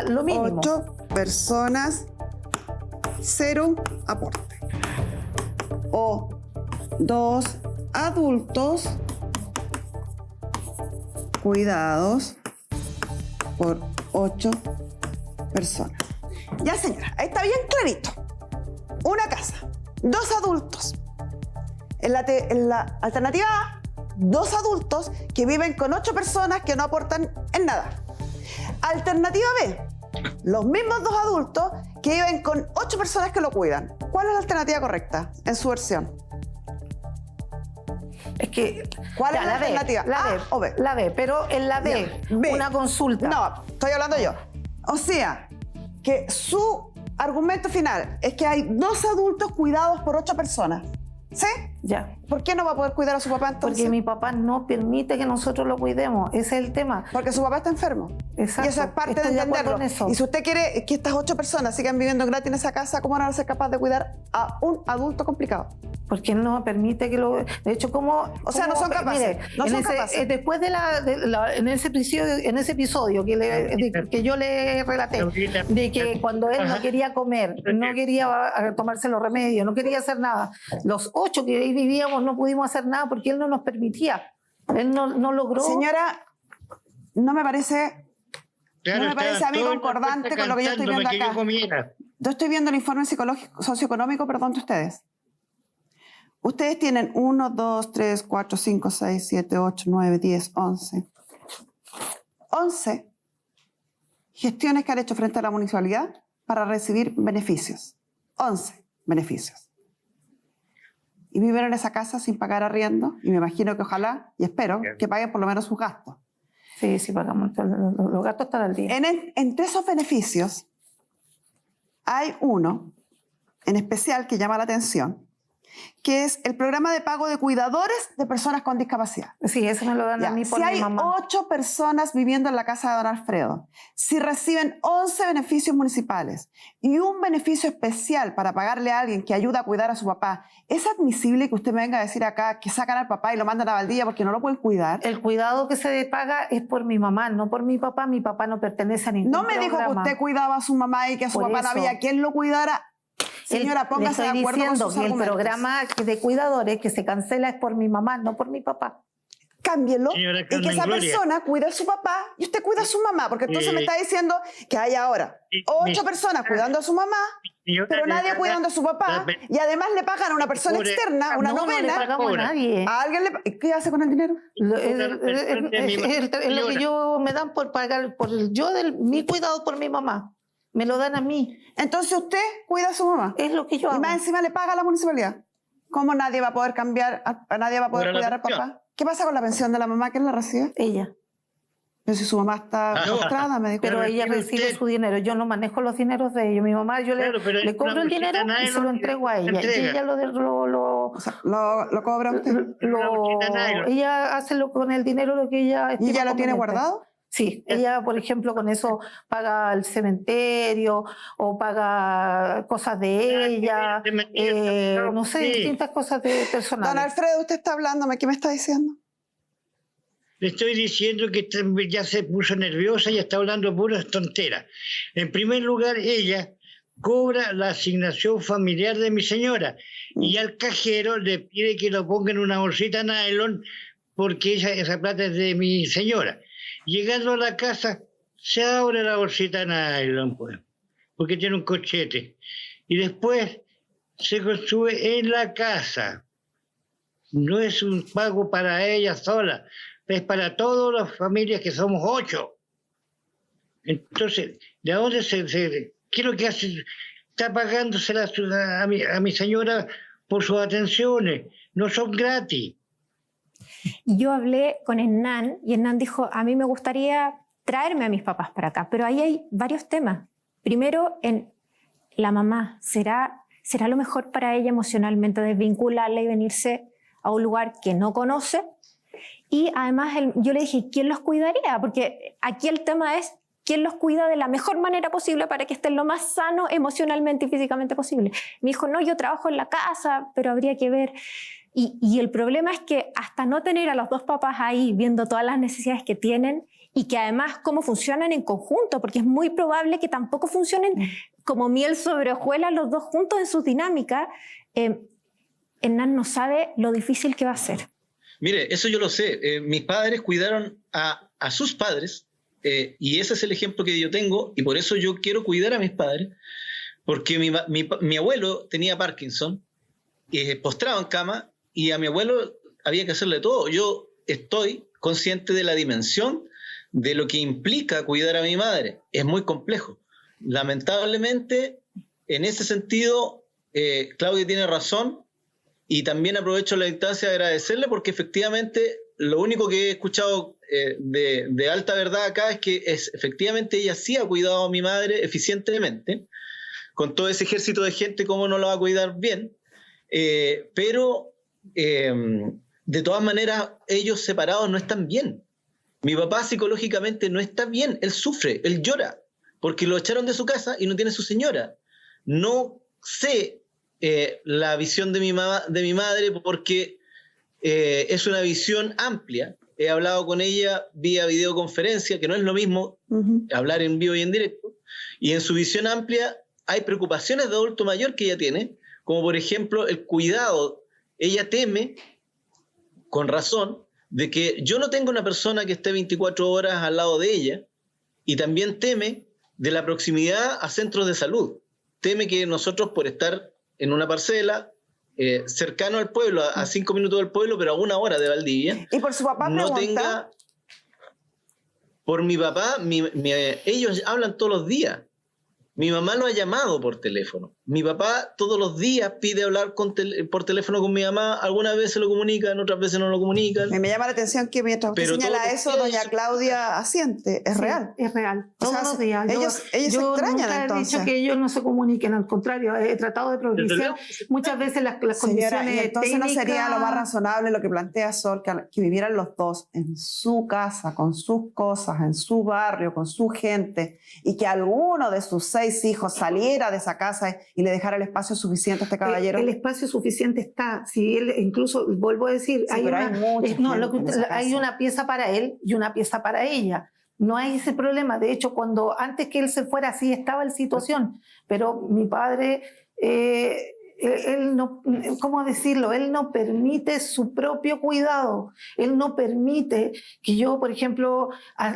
lo mínimo. 8 personas, 0 aporte. O 2 adultos cuidados por 8 personas. Ya, señora, ahí está bien clarito. Una casa, 2 adultos. En la alternativa A, 2 adultos que viven con 8 personas que no aportan en nada. Alternativa B, los mismos 2 adultos que viven con 8 personas que lo cuidan. ¿Cuál es la alternativa correcta en su versión? Es que ¿Cuál es la B, alternativa? La A B, o B. La B, pero en la B, Bien, B. una consulta. No, estoy hablando yo. O sea, que su argumento final es que hay 2 adultos cuidados por 8 personas. ¿Sí? Ya. ¿Por qué no va a poder cuidar a su papá entonces? Porque mi papá no permite que nosotros lo cuidemos. Ese es el tema. Porque su papá está enfermo. Exacto. Y eso es parte Estoy de de acuerdo entenderlo. en eso. Y si usted quiere que estas 8 personas sigan viviendo gratis en esa casa, ¿cómo van a ser capaces de cuidar a un adulto complicado? Porque él no permite que lo... De hecho, O sea, no son capaces. No son capaces. Después en ese episodio que yo le relaté, de que cuando él no quería comer, no quería tomarse los remedios, no quería hacer nada, los 8 que ahí vivíamos no pudimos hacer nada porque él no nos permitía. Él no logró... Señora, no me parece... Claro, no me parece estaban a mí todos concordante con lo que yo estoy viendo cantándome que yo acá. comiera. Yo estoy viendo el informe socioeconómico, perdón, de ustedes. Ustedes tienen 1, 2, 3, 4, 5, 6, 7, 8, 9, 10, 11. 11 gestiones que han hecho frente a la municipalidad para recibir beneficios. 11 beneficios. Y vivieron en esa casa sin pagar arriendo, y me imagino que ojalá, y espero, que paguen por lo menos sus gastos. Sí, pagamos. Los gastos están al día. Entre esos beneficios hay uno en especial que llama la atención, que es el programa de pago de cuidadores de personas con discapacidad. Sí, eso me lo dan Ya, a mí por si mi hay mamá. 8 personas viviendo en la casa de don Alfredo, si reciben 11 beneficios municipales y un beneficio especial para pagarle a alguien que ayuda a cuidar a su papá, ¿es admisible que usted me venga a decir acá que sacan al papá y lo mandan a Valdivia porque no lo pueden cuidar? El cuidado que se paga es por mi mamá, no por mi papá. Mi papá no pertenece a ningún No me dijo que programa. usted cuidaba a su mamá y que a su Por papá no eso. había quien lo cuidara. Señora, póngase de Le estoy acuerdo con diciendo sus que el argumentos. programa de cuidadores que se cancela es por mi mamá, no por mi papá. Cámbielo Señora y que Carmen esa Gloria. persona cuide a su papá y usted cuida a su mamá, porque entonces me está diciendo que hay ahora 8 personas cuidando a su mamá, pero nadie cuidando a su papá, y además le pagan a una persona Pobre- externa, una No le novena. pagamos a Cobra. nadie. ¿A alguien le... ¿Qué hace con el dinero? Es lo que yo me dan por pagar, mi cuidado por mi mamá. Me lo dan a mí. Entonces usted cuida a su mamá Es lo que yo y hago. más encima le paga a la municipalidad. ¿Cómo nadie va a poder cambiar, nadie va a poder Pero la cuidar al pensión. papá? ¿Qué pasa con la pensión de la mamá? ¿Quién la recibe? Ella. Pero si su mamá está No. postrada, me dijo. Pero Pero ella recibe recibe usted. su dinero. Yo no manejo los dineros de ellos. Mi mamá, yo Claro, pero le cobro una el dinero cosita, nadie y se lo lo entrego a ella. entrega. Y ella O sea, ¿lo cobra usted? Una bolsita nylon. Ella hace con el dinero lo que ella ¿Y estima ella lo tiene conveniente. guardado? Sí, ella, por ejemplo, con eso paga el cementerio o paga cosas de ella, no sé, Sí. distintas cosas de Don personales. Alfredo, usted está hablándome. ¿Qué me está diciendo? Le estoy diciendo que ya se puso nerviosa y está hablando puras tonteras. En primer lugar, ella, cobra la asignación familiar de mi señora y al cajero le pide que lo ponga en una bolsita nylon porque esa plata es de mi señora. Llegando a la casa, se abre la bolsita nylon, pues, porque tiene un cochete. Y después se construye en la casa. No es un pago para ella sola, es para todas las familias que somos 8. Entonces, ¿de dónde qué es lo que hace? Está pagándose a mi señora por sus atenciones, no son gratis. Yo hablé con Hernán y Hernán dijo, a mí me gustaría traerme a mis papás para acá, pero ahí hay varios temas. Primero, en la mamá, ¿será lo mejor para ella emocionalmente desvincularla y venirse a un lugar que no conoce? Y además yo le dije, ¿quién los cuidaría? Porque aquí el tema es quién los cuida de la mejor manera posible para que estén lo más sano emocionalmente y físicamente posible. Me dijo, no, yo trabajo en la casa, pero habría que ver. Y el problema es que hasta no tener a los dos papás ahí viendo todas las necesidades que tienen y que además cómo funcionan en conjunto, porque es muy probable que tampoco funcionen como miel sobre hojuelas los dos juntos en su dinámica, Hernán no sabe lo difícil que va a ser. Mire, eso yo lo sé. Mis padres cuidaron a sus padres y ese es el ejemplo que yo tengo y por eso yo quiero cuidar a mis padres, porque mi abuelo tenía Parkinson, postrado en cama, y a mi abuelo había que hacerle todo. Yo estoy consciente de la dimensión de lo que implica cuidar a mi madre. Es muy complejo. Lamentablemente, en ese sentido, Claudia tiene razón y también aprovecho la instancia de agradecerle porque efectivamente lo único que he escuchado de alta verdad acá es que efectivamente ella sí ha cuidado a mi madre eficientemente. Con todo ese ejército de gente, ¿cómo no la va a cuidar bien? Pero de todas maneras, ellos separados no están bien. Mi papá psicológicamente no está bien, él sufre, él llora, porque lo echaron de su casa y no tiene su señora. No sé la visión de mi madre porque es una visión amplia. He hablado con ella vía videoconferencia, que no es lo mismo hablar en vivo y en directo, y en su visión amplia hay preocupaciones de adulto mayor que ella tiene, como por ejemplo el cuidado. Ella teme, con razón, de que yo no tenga una persona que esté 24 horas al lado de ella, y también teme de la proximidad a centros de salud. Teme que nosotros, por estar en una parcela cercano al pueblo, a 5 minutos del pueblo, pero a 1 hora de Valdivia, y por su papá no tenga... Por mi papá, ellos hablan todos los días. Mi mamá lo ha llamado por teléfono. Mi papá todos los días pide hablar por teléfono con mi mamá. Algunas veces lo comunican, otras veces no lo comunican. Me llama la atención que mientras usted señala eso, doña Claudia asiente. Es real. Es real. O sea, Todos los días. Ellos se extrañan, nunca entonces. He dicho que ellos no se comuniquen, al contrario, he tratado de progresar muchas veces las Señora, condiciones y entonces técnicas. ¿no sería lo más razonable lo que plantea Sol, que vivieran los dos en su casa, con sus cosas, en su barrio, con su gente, y que alguno de sus 6 hijos saliera de esa casa y le dejara el espacio suficiente a este caballero? El espacio suficiente está. Si él, incluso, vuelvo a decir, Sí, hay una pieza para él y una pieza para ella. No hay ese problema. De hecho, antes que él se fuera, así estaba la situación. Pero mi padre, él no, ¿cómo decirlo? Él no permite su propio cuidado. Él no permite que yo, por ejemplo,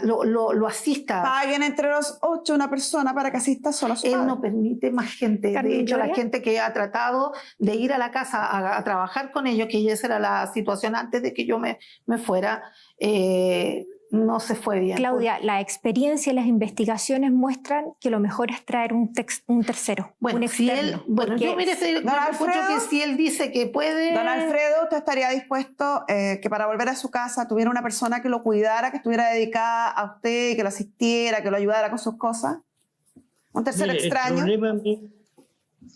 lo asista. Paguen entre los 8 una persona para que asista solo a su padre. Él no permite más gente. De hecho, la gente que ha tratado de ir a la casa a trabajar con ellos, que esa era la situación antes de que yo me fuera, no se fue bien. Claudia, la experiencia y las investigaciones muestran que lo mejor es traer un tercero, bueno, un externo. yo mire, que si él dice que puede... Don Alfredo, ¿usted estaría dispuesto que para volver a su casa tuviera una persona que lo cuidara, que estuviera dedicada a usted, que lo asistiera, que lo ayudara con sus cosas? ¿Un tercero extraño? El problema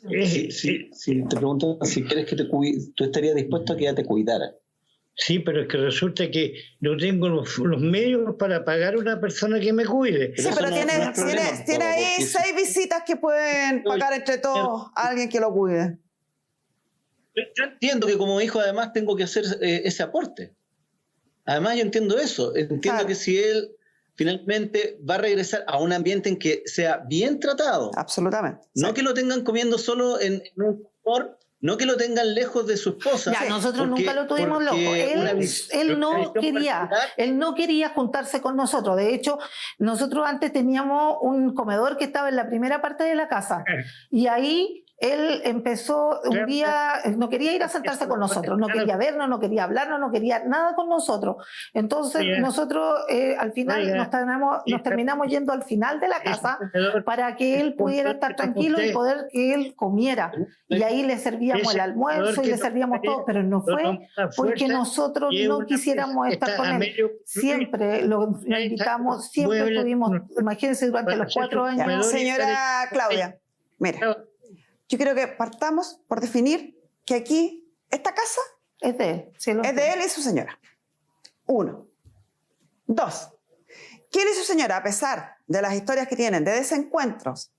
Si te pregunto si quieres que te cuide, ¿tú estarías dispuesto a que ella te cuidara? Sí, pero es que resulta que no tengo los medios para pagar a una persona que me cuide. Sí, pero tiene ahí 6 visitas que pueden pagar entre todos a alguien que lo cuide. Yo entiendo que como hijo además tengo que hacer ese aporte. Además yo entiendo eso. Entiendo que si él finalmente va a regresar a un ambiente en que sea bien tratado. Absolutamente. No Sí. que lo tengan comiendo solo en un confort, no que lo tengan lejos de su esposa. Ya, nosotros nunca lo tuvimos loco. Él no quería juntarse con nosotros. De hecho, nosotros antes teníamos un comedor que estaba en la primera parte de la casa. Y ahí él empezó un día, no quería ir a sentarse con nosotros, no quería vernos, no quería hablarnos, no quería nada con nosotros. Entonces nosotros al final nos terminamos yendo al final de la casa para que él pudiera estar tranquilo y poder que él comiera. Y ahí le servíamos el almuerzo y le servíamos todo, pero no fue porque nosotros no quisiéramos estar con él. Siempre lo invitamos, siempre estuvimos, imagínense, durante los 4 años. Ya, señora Claudia, mira, yo creo que partamos por definir que aquí, esta casa es de él. Sí, es de él y su señora. 1. 2. ¿Quién y su señora, a pesar de las historias que tienen de desencuentros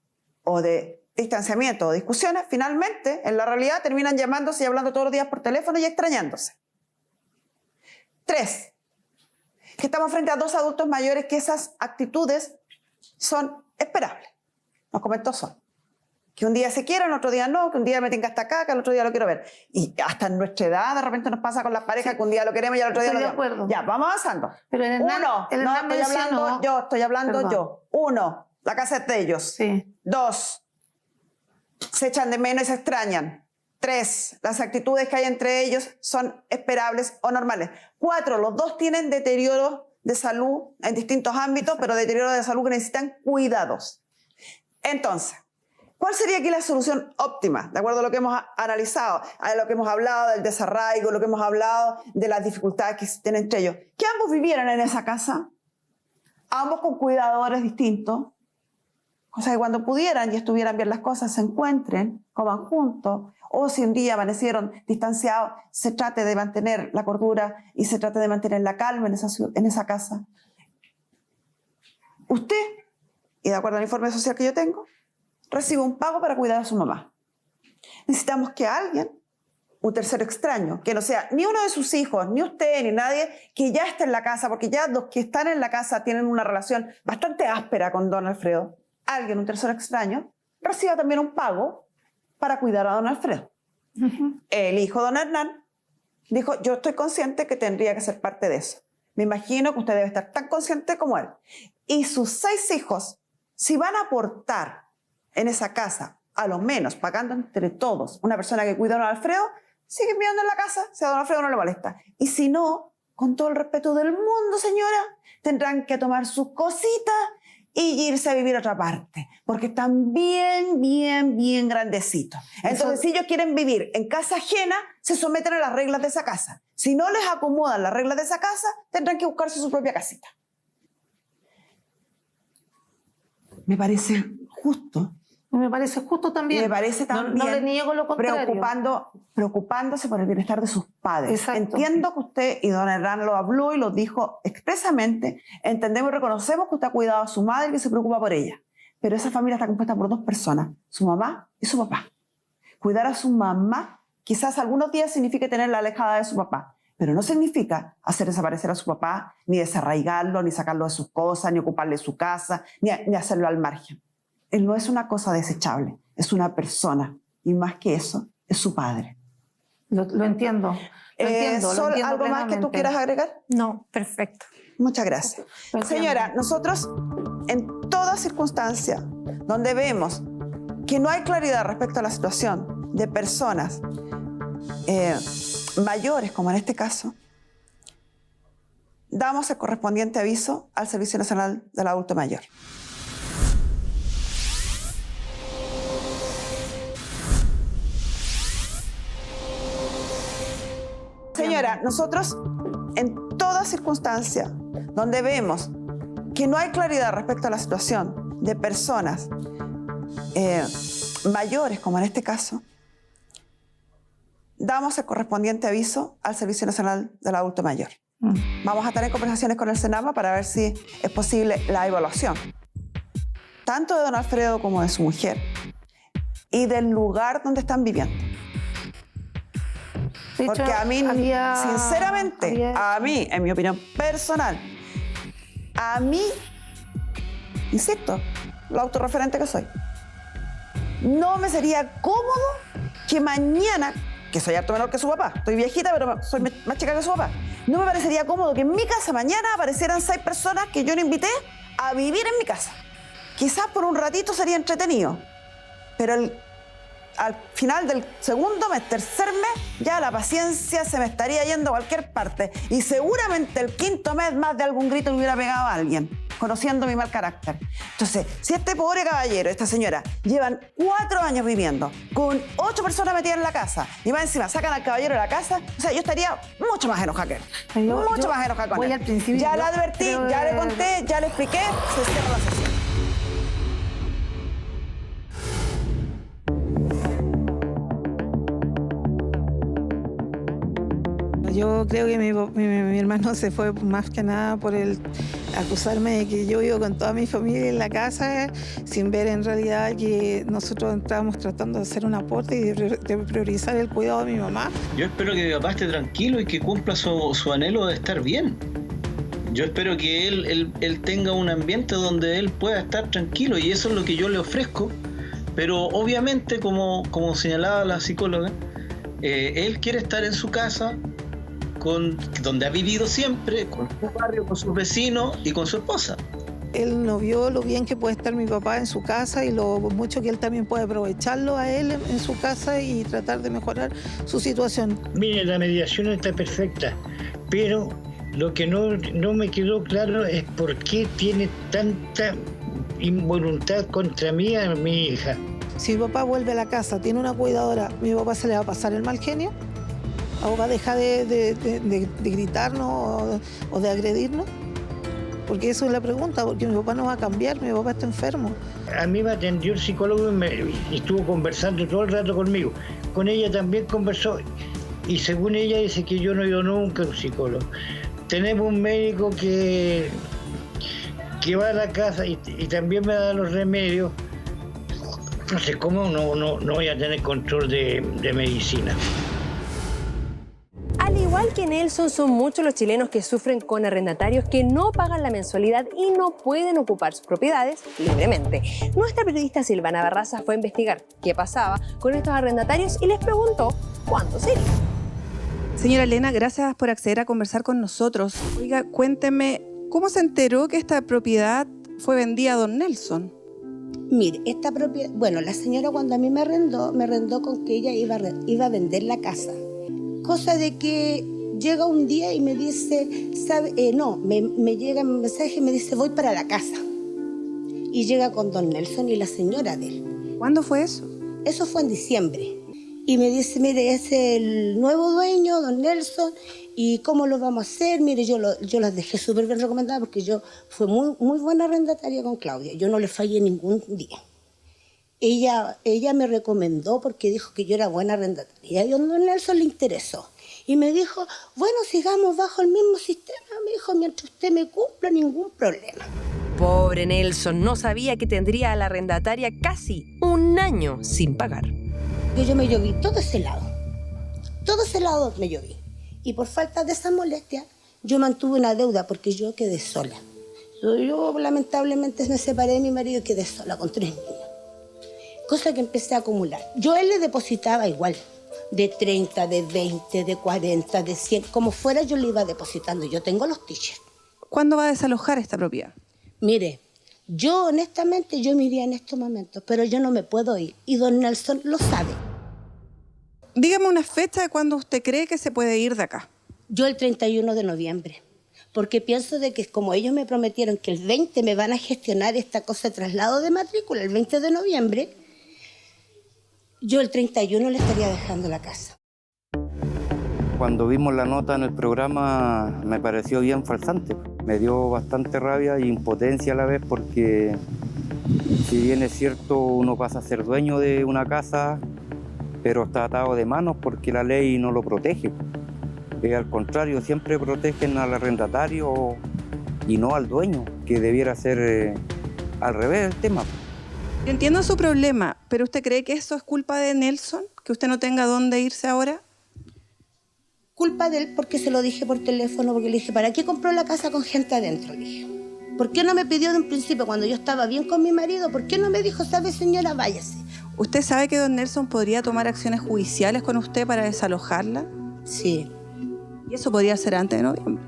o de distanciamiento o discusiones, finalmente, en la realidad, terminan llamándose y hablando todos los días por teléfono y extrañándose? 3. Que estamos frente a 2 adultos mayores que esas actitudes son esperables. Nos comentó Sol. Que un día se quieren, otro día no, que un día me tenga hasta acá, que el otro día lo quiero ver. Y hasta en nuestra edad de repente nos pasa con las parejas, que un día lo queremos y al otro día Estoy lo de acuerdo. Ya, vamos avanzando. Pero el Hernán, 1, no, estoy hablando yo. 1, la casa es de ellos. Sí. 2, se echan de menos y se extrañan. 3, las actitudes que hay entre ellos son esperables o normales. 4, los dos tienen deterioro de salud en distintos ámbitos, pero deterioro de salud que necesitan cuidados. Entonces, ¿cuál sería aquí la solución óptima? De acuerdo a lo que hemos analizado, a lo que hemos hablado del desarraigo, lo que hemos hablado de las dificultades que existen entre ellos. Que ambos vivieran en esa casa, ambos con cuidadores distintos, cosa que cuando pudieran y estuvieran bien las cosas, se encuentren, coman juntos, o si un día amanecieron distanciados, se trate de mantener la cordura y se trate de mantener la calma en esa casa. Usted, y de acuerdo al informe social que yo tengo, recibe un pago para cuidar a su mamá. Necesitamos que alguien, un tercero extraño, que no sea ni uno de sus hijos, ni usted, ni nadie, que ya esté en la casa, porque ya los que están en la casa tienen una relación bastante áspera con don Alfredo. Alguien, un tercero extraño, reciba también un pago para cuidar a don Alfredo. El hijo, don Hernán, dijo, yo estoy consciente que tendría que ser parte de eso. Me imagino que usted debe estar tan consciente como él. Y sus 6 hijos, si van a aportar en esa casa, a lo menos pagando entre todos, una persona que cuida a don Alfredo, siguen viviendo en la casa, si a don Alfredo no le molesta. Y si no, con todo el respeto del mundo, señora, tendrán que tomar sus cositas y irse a vivir a otra parte, porque están bien grandecitos. Entonces, si ellos quieren vivir en casa ajena, se someten a las reglas de esa casa. Si no les acomodan las reglas de esa casa, tendrán que buscarse su propia casita. Me parece justo. Me parece justo también. Me parece también. No le niego lo contrario. Preocupándose por el bienestar de sus padres. Exacto. Entiendo que usted, y don Hernán lo habló y lo dijo expresamente, entendemos y reconocemos que usted ha cuidado a su madre y que se preocupa por ella. Pero esa familia está compuesta por 2 personas, su mamá y su papá. Cuidar a su mamá quizás algunos días signifique tenerla alejada de su papá, pero no significa hacer desaparecer a su papá, ni desarraigarlo, ni sacarlo de sus cosas, ni ocuparle su casa, ni hacerlo al margen. Él no es una cosa desechable, es una persona. Y más que eso, es su padre. Lo entiendo. Sol, ¿algo más que tú quieras agregar? No, perfecto. Muchas gracias. Señora, nosotros en toda circunstancia donde vemos que no hay claridad respecto a la situación de personas mayores, como en este caso, damos el correspondiente aviso al Servicio Nacional del Adulto Mayor. Señora, nosotros en toda circunstancia donde vemos que no hay claridad respecto a la situación de personas mayores, como en este caso, damos el correspondiente aviso al Servicio Nacional del Adulto Mayor. Vamos a tener conversaciones con el Senama para ver si es posible la evaluación, tanto de don Alfredo como de su mujer, y del lugar donde están viviendo. Porque a mí, sinceramente, a mí, en mi opinión personal, a mí insisto, lo autorreferente que soy. No me sería cómodo que mañana, que soy harto menor que su papá, estoy viejita, pero soy más chica que su papá, no me parecería cómodo que en mi casa mañana aparecieran 6 personas que yo no invité a vivir en mi casa. Quizás por un ratito sería entretenido, pero al final del segundo mes, tercer mes, ya la paciencia se me estaría yendo a cualquier parte. Y seguramente el quinto mes más de algún grito le hubiera pegado a alguien, conociendo mi mal carácter. Entonces, si este pobre caballero, esta señora, llevan 4 años viviendo con 8 personas metidas en la casa y más encima sacan al caballero de la casa, o sea, yo estaría mucho más enojada que él. Mucho más enojada con él. Al principio, ya le advertí, ya le conté, ya le expliqué, se cierra la sesión. Yo creo que mi hermano se fue más que nada por el acusarme de que yo vivo con toda mi familia en la casa, sin ver en realidad que nosotros estábamos tratando de hacer un aporte y de priorizar el cuidado de mi mamá. Yo espero que mi papá esté tranquilo y que cumpla su anhelo de estar bien. Yo espero que él tenga un ambiente donde él pueda estar tranquilo, y eso es lo que yo le ofrezco. Pero obviamente, como señalaba la psicóloga, él quiere estar en su casa, donde ha vivido siempre, con su barrio, con sus vecinos y con su esposa. Él no vio lo bien que puede estar mi papá en su casa y lo mucho que él también puede aprovecharlo a él en su casa y tratar de mejorar su situación. Mire, la mediación está perfecta, pero lo que no me quedó claro es por qué tiene tanta involuntad contra mí a mi hija. Si mi papá vuelve a la casa, tiene una cuidadora, ¿mi papá se le va a pasar el mal genio? ¿O va a dejar de gritarnos o de agredirnos? Porque eso es la pregunta, porque mi papá no va a cambiar, mi papá está enfermo. A mí me atendió el psicólogo y estuvo conversando todo el rato conmigo. Con ella también conversó y según ella dice que yo no he ido nunca a un psicólogo. Tenemos un médico que va a la casa y también me da los remedios. No sé cómo no voy a tener control de medicina. Al igual que Nelson, son muchos los chilenos que sufren con arrendatarios que no pagan la mensualidad y no pueden ocupar sus propiedades libremente. Nuestra periodista Silvana Barraza fue a investigar qué pasaba con estos arrendatarios y les preguntó cuándo sería. Señora Elena, gracias por acceder a conversar con nosotros. Oiga, cuénteme, ¿cómo se enteró que esta propiedad fue vendida a don Nelson? Mire, esta propiedad, bueno, la señora cuando a mí me arrendó con que ella iba a vender la casa. Cosa de que llega un día y me dice, me llega un mensaje y me dice, voy para la casa. Y llega con don Nelson y la señora de él. ¿Cuándo fue eso? Eso fue en diciembre. Y me dice, mire, es el nuevo dueño, don Nelson, ¿y cómo lo vamos a hacer? Mire, yo las dejé súper bien recomendadas porque yo fui muy buena arrendataria con Claudia. Yo no le fallé ningún día. Ella me recomendó porque dijo que yo era buena arrendataria y a don Nelson le interesó. Y me dijo, bueno, sigamos bajo el mismo sistema, me dijo, mientras usted me cumpla, ningún problema. Pobre Nelson, no sabía que tendría a la arrendataria casi un año sin pagar. Yo me lloví todo ese lado me lloví. Y por falta de esa molestia, yo mantuve una deuda porque yo quedé sola. Yo lamentablemente me separé de mi marido y quedé sola con 3 niños. Cosa que empecé a acumular. Yo a él le depositaba igual, de 30, de 20, de 40, de 100, como fuera yo le iba depositando. Yo tengo los t-shirts. ¿Cuándo va a desalojar esta propiedad? Mire, yo honestamente yo me iría en estos momentos, pero yo no me puedo ir y don Nelson lo sabe. Dígame una fecha de cuándo usted cree que se puede ir de acá. Yo el 31 de noviembre, porque pienso de que como ellos me prometieron que el 20 me van a gestionar esta cosa de traslado de matrícula, el 20 de noviembre, yo el 31 le estaría dejando la casa. Cuando vimos la nota en el programa me pareció bien falsante. Me dio bastante rabia e impotencia a la vez porque si bien es cierto uno pasa a ser dueño de una casa, pero está atado de manos porque la ley no lo protege. Al contrario, siempre protegen al arrendatario y no al dueño, que debiera ser al revés el tema. Entiendo su problema, pero ¿usted cree que eso es culpa de Nelson? ¿Que usted no tenga dónde irse ahora? Culpa de él porque se lo dije por teléfono, porque le dije, ¿para qué compró la casa con gente adentro? Le dije, ¿Por qué no me pidió de un principio, cuando yo estaba bien con mi marido, por qué no me dijo, sabe señora, váyase? ¿Usted sabe que don Nelson podría tomar acciones judiciales con usted para desalojarla? Sí. Y eso podría ser antes de noviembre.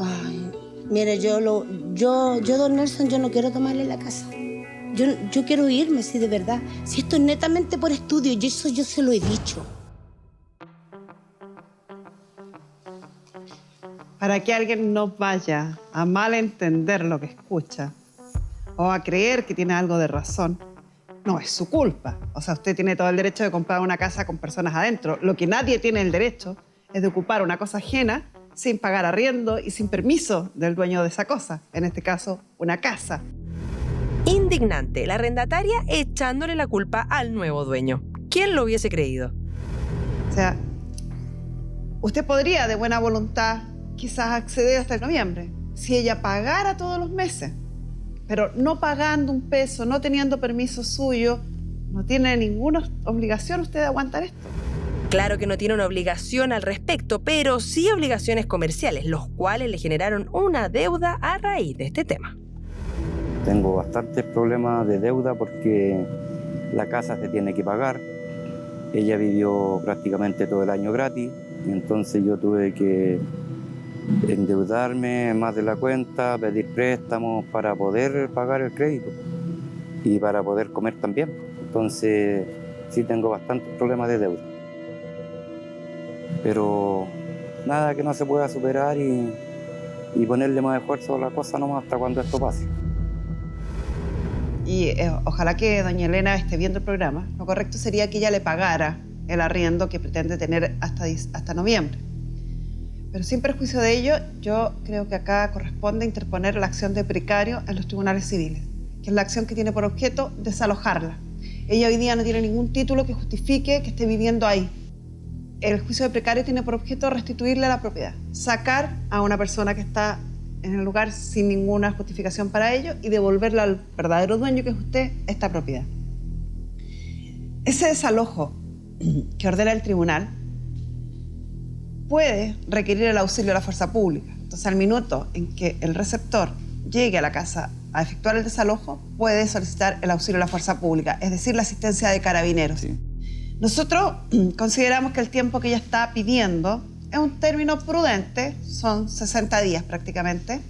Ay, mire, yo, don Nelson, yo no quiero tomarle la casa. Yo quiero irme, sí, de verdad. Si esto es netamente por estudio, eso yo se lo he dicho. Para que alguien no vaya a malentender lo que escucha o a creer que tiene algo de razón, no es su culpa. O sea, usted tiene todo el derecho de comprar una casa con personas adentro. Lo que nadie tiene el derecho es de ocupar una cosa ajena sin pagar arriendo y sin permiso del dueño de esa cosa. En este caso, una casa. Indignante, la arrendataria echándole la culpa al nuevo dueño. ¿Quién lo hubiese creído? O sea, usted podría de buena voluntad quizás acceder hasta el noviembre, si ella pagara todos los meses. Pero no pagando un peso, no teniendo permiso suyo, no tiene ninguna obligación usted de aguantar esto. Claro que no tiene una obligación al respecto, pero sí obligaciones comerciales, los cuales le generaron una deuda a raíz de este tema. Tengo bastantes problemas de deuda porque la casa se tiene que pagar. Ella vivió prácticamente todo el año gratis, entonces yo tuve que endeudarme más de la cuenta, pedir préstamos para poder pagar el crédito y para poder comer también. Entonces sí tengo bastantes problemas de deuda. Pero nada que no se pueda superar y ponerle más esfuerzo a la cosa nomás hasta cuando esto pase. Y ojalá que doña Elena esté viendo el programa. Lo correcto sería que ella le pagara el arriendo que pretende tener hasta noviembre. Pero sin perjuicio de ello, yo creo que acá corresponde interponer la acción de precario en los tribunales civiles, que es la acción que tiene por objeto desalojarla. Ella hoy día no tiene ningún título que justifique que esté viviendo ahí. El juicio de precario tiene por objeto restituirle la propiedad, sacar a una persona que está en el lugar sin ninguna justificación para ello y devolverla al verdadero dueño, que es usted, esta propiedad. Ese desalojo que ordena el tribunal puede requerir el auxilio de la fuerza pública. Entonces, al minuto en que el receptor llegue a la casa a efectuar el desalojo, puede solicitar el auxilio de la fuerza pública, es decir, la asistencia de carabineros. Sí. Nosotros consideramos que el tiempo que ella está pidiendo es un término prudente, son 60 días prácticamente.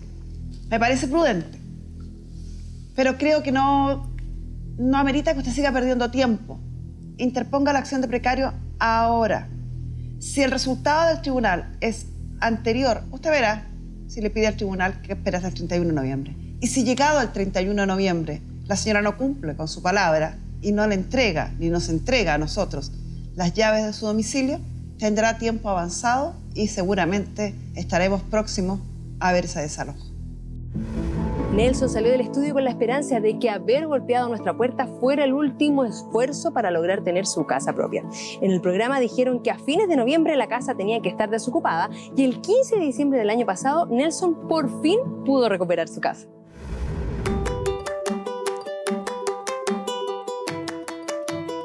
Me parece prudente, pero creo que no amerita que usted siga perdiendo tiempo. Interponga la acción de precario ahora. Si el resultado del tribunal es anterior, usted verá si le pide al tribunal que espera hasta el 31 de noviembre. Y si llegado al 31 de noviembre la señora no cumple con su palabra y no le entrega, ni nos entrega a nosotros las llaves de su domicilio, tendrá tiempo avanzado y seguramente estaremos próximos a ver ese desalojo. Nelson salió del estudio con la esperanza de que haber golpeado nuestra puerta fuera el último esfuerzo para lograr tener su casa propia. En el programa dijeron que a fines de noviembre la casa tenía que estar desocupada y el 15 de diciembre del año pasado Nelson por fin pudo recuperar su casa.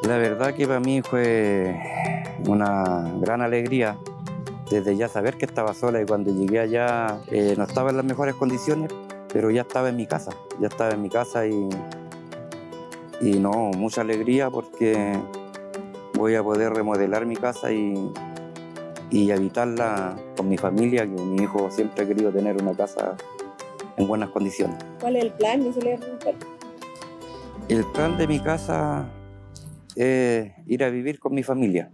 La verdad que para mí fue una gran alegría desde ya saber que estaba sola, y cuando llegué allá no estaba en las mejores condiciones, pero ya estaba en mi casa, y no, mucha alegría porque voy a poder remodelar mi casa y habitarla con mi familia, que mi hijo siempre ha querido tener una casa en buenas condiciones. ¿Cuál es el plan? El plan de mi casa es ir a vivir con mi familia.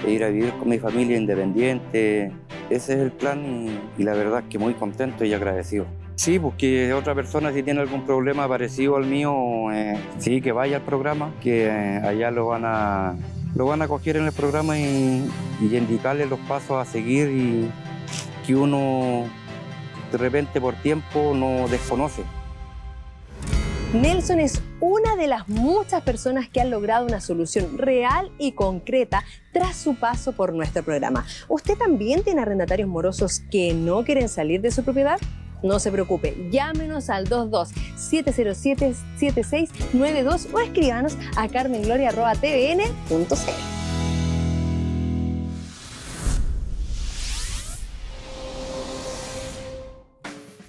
Independiente. Ese es el plan y la verdad es que muy contento y agradecido. Sí, porque otra persona si tiene algún problema parecido al mío, sí, que vaya al programa, que allá lo van a coger en el programa y indicarle los pasos a seguir, y que uno de repente por tiempo no desconoce. Nelson es una de las muchas personas que han logrado una solución real y concreta tras su paso por nuestro programa. ¿Usted también tiene arrendatarios morosos que no quieren salir de su propiedad? No se preocupe, llámenos al 22-707-7692 o escríbanos a carmengloria@tvn.cl.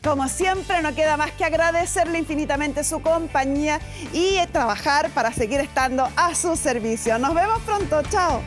Como siempre, no queda más que agradecerle infinitamente su compañía y trabajar para seguir estando a su servicio. Nos vemos pronto. Chao.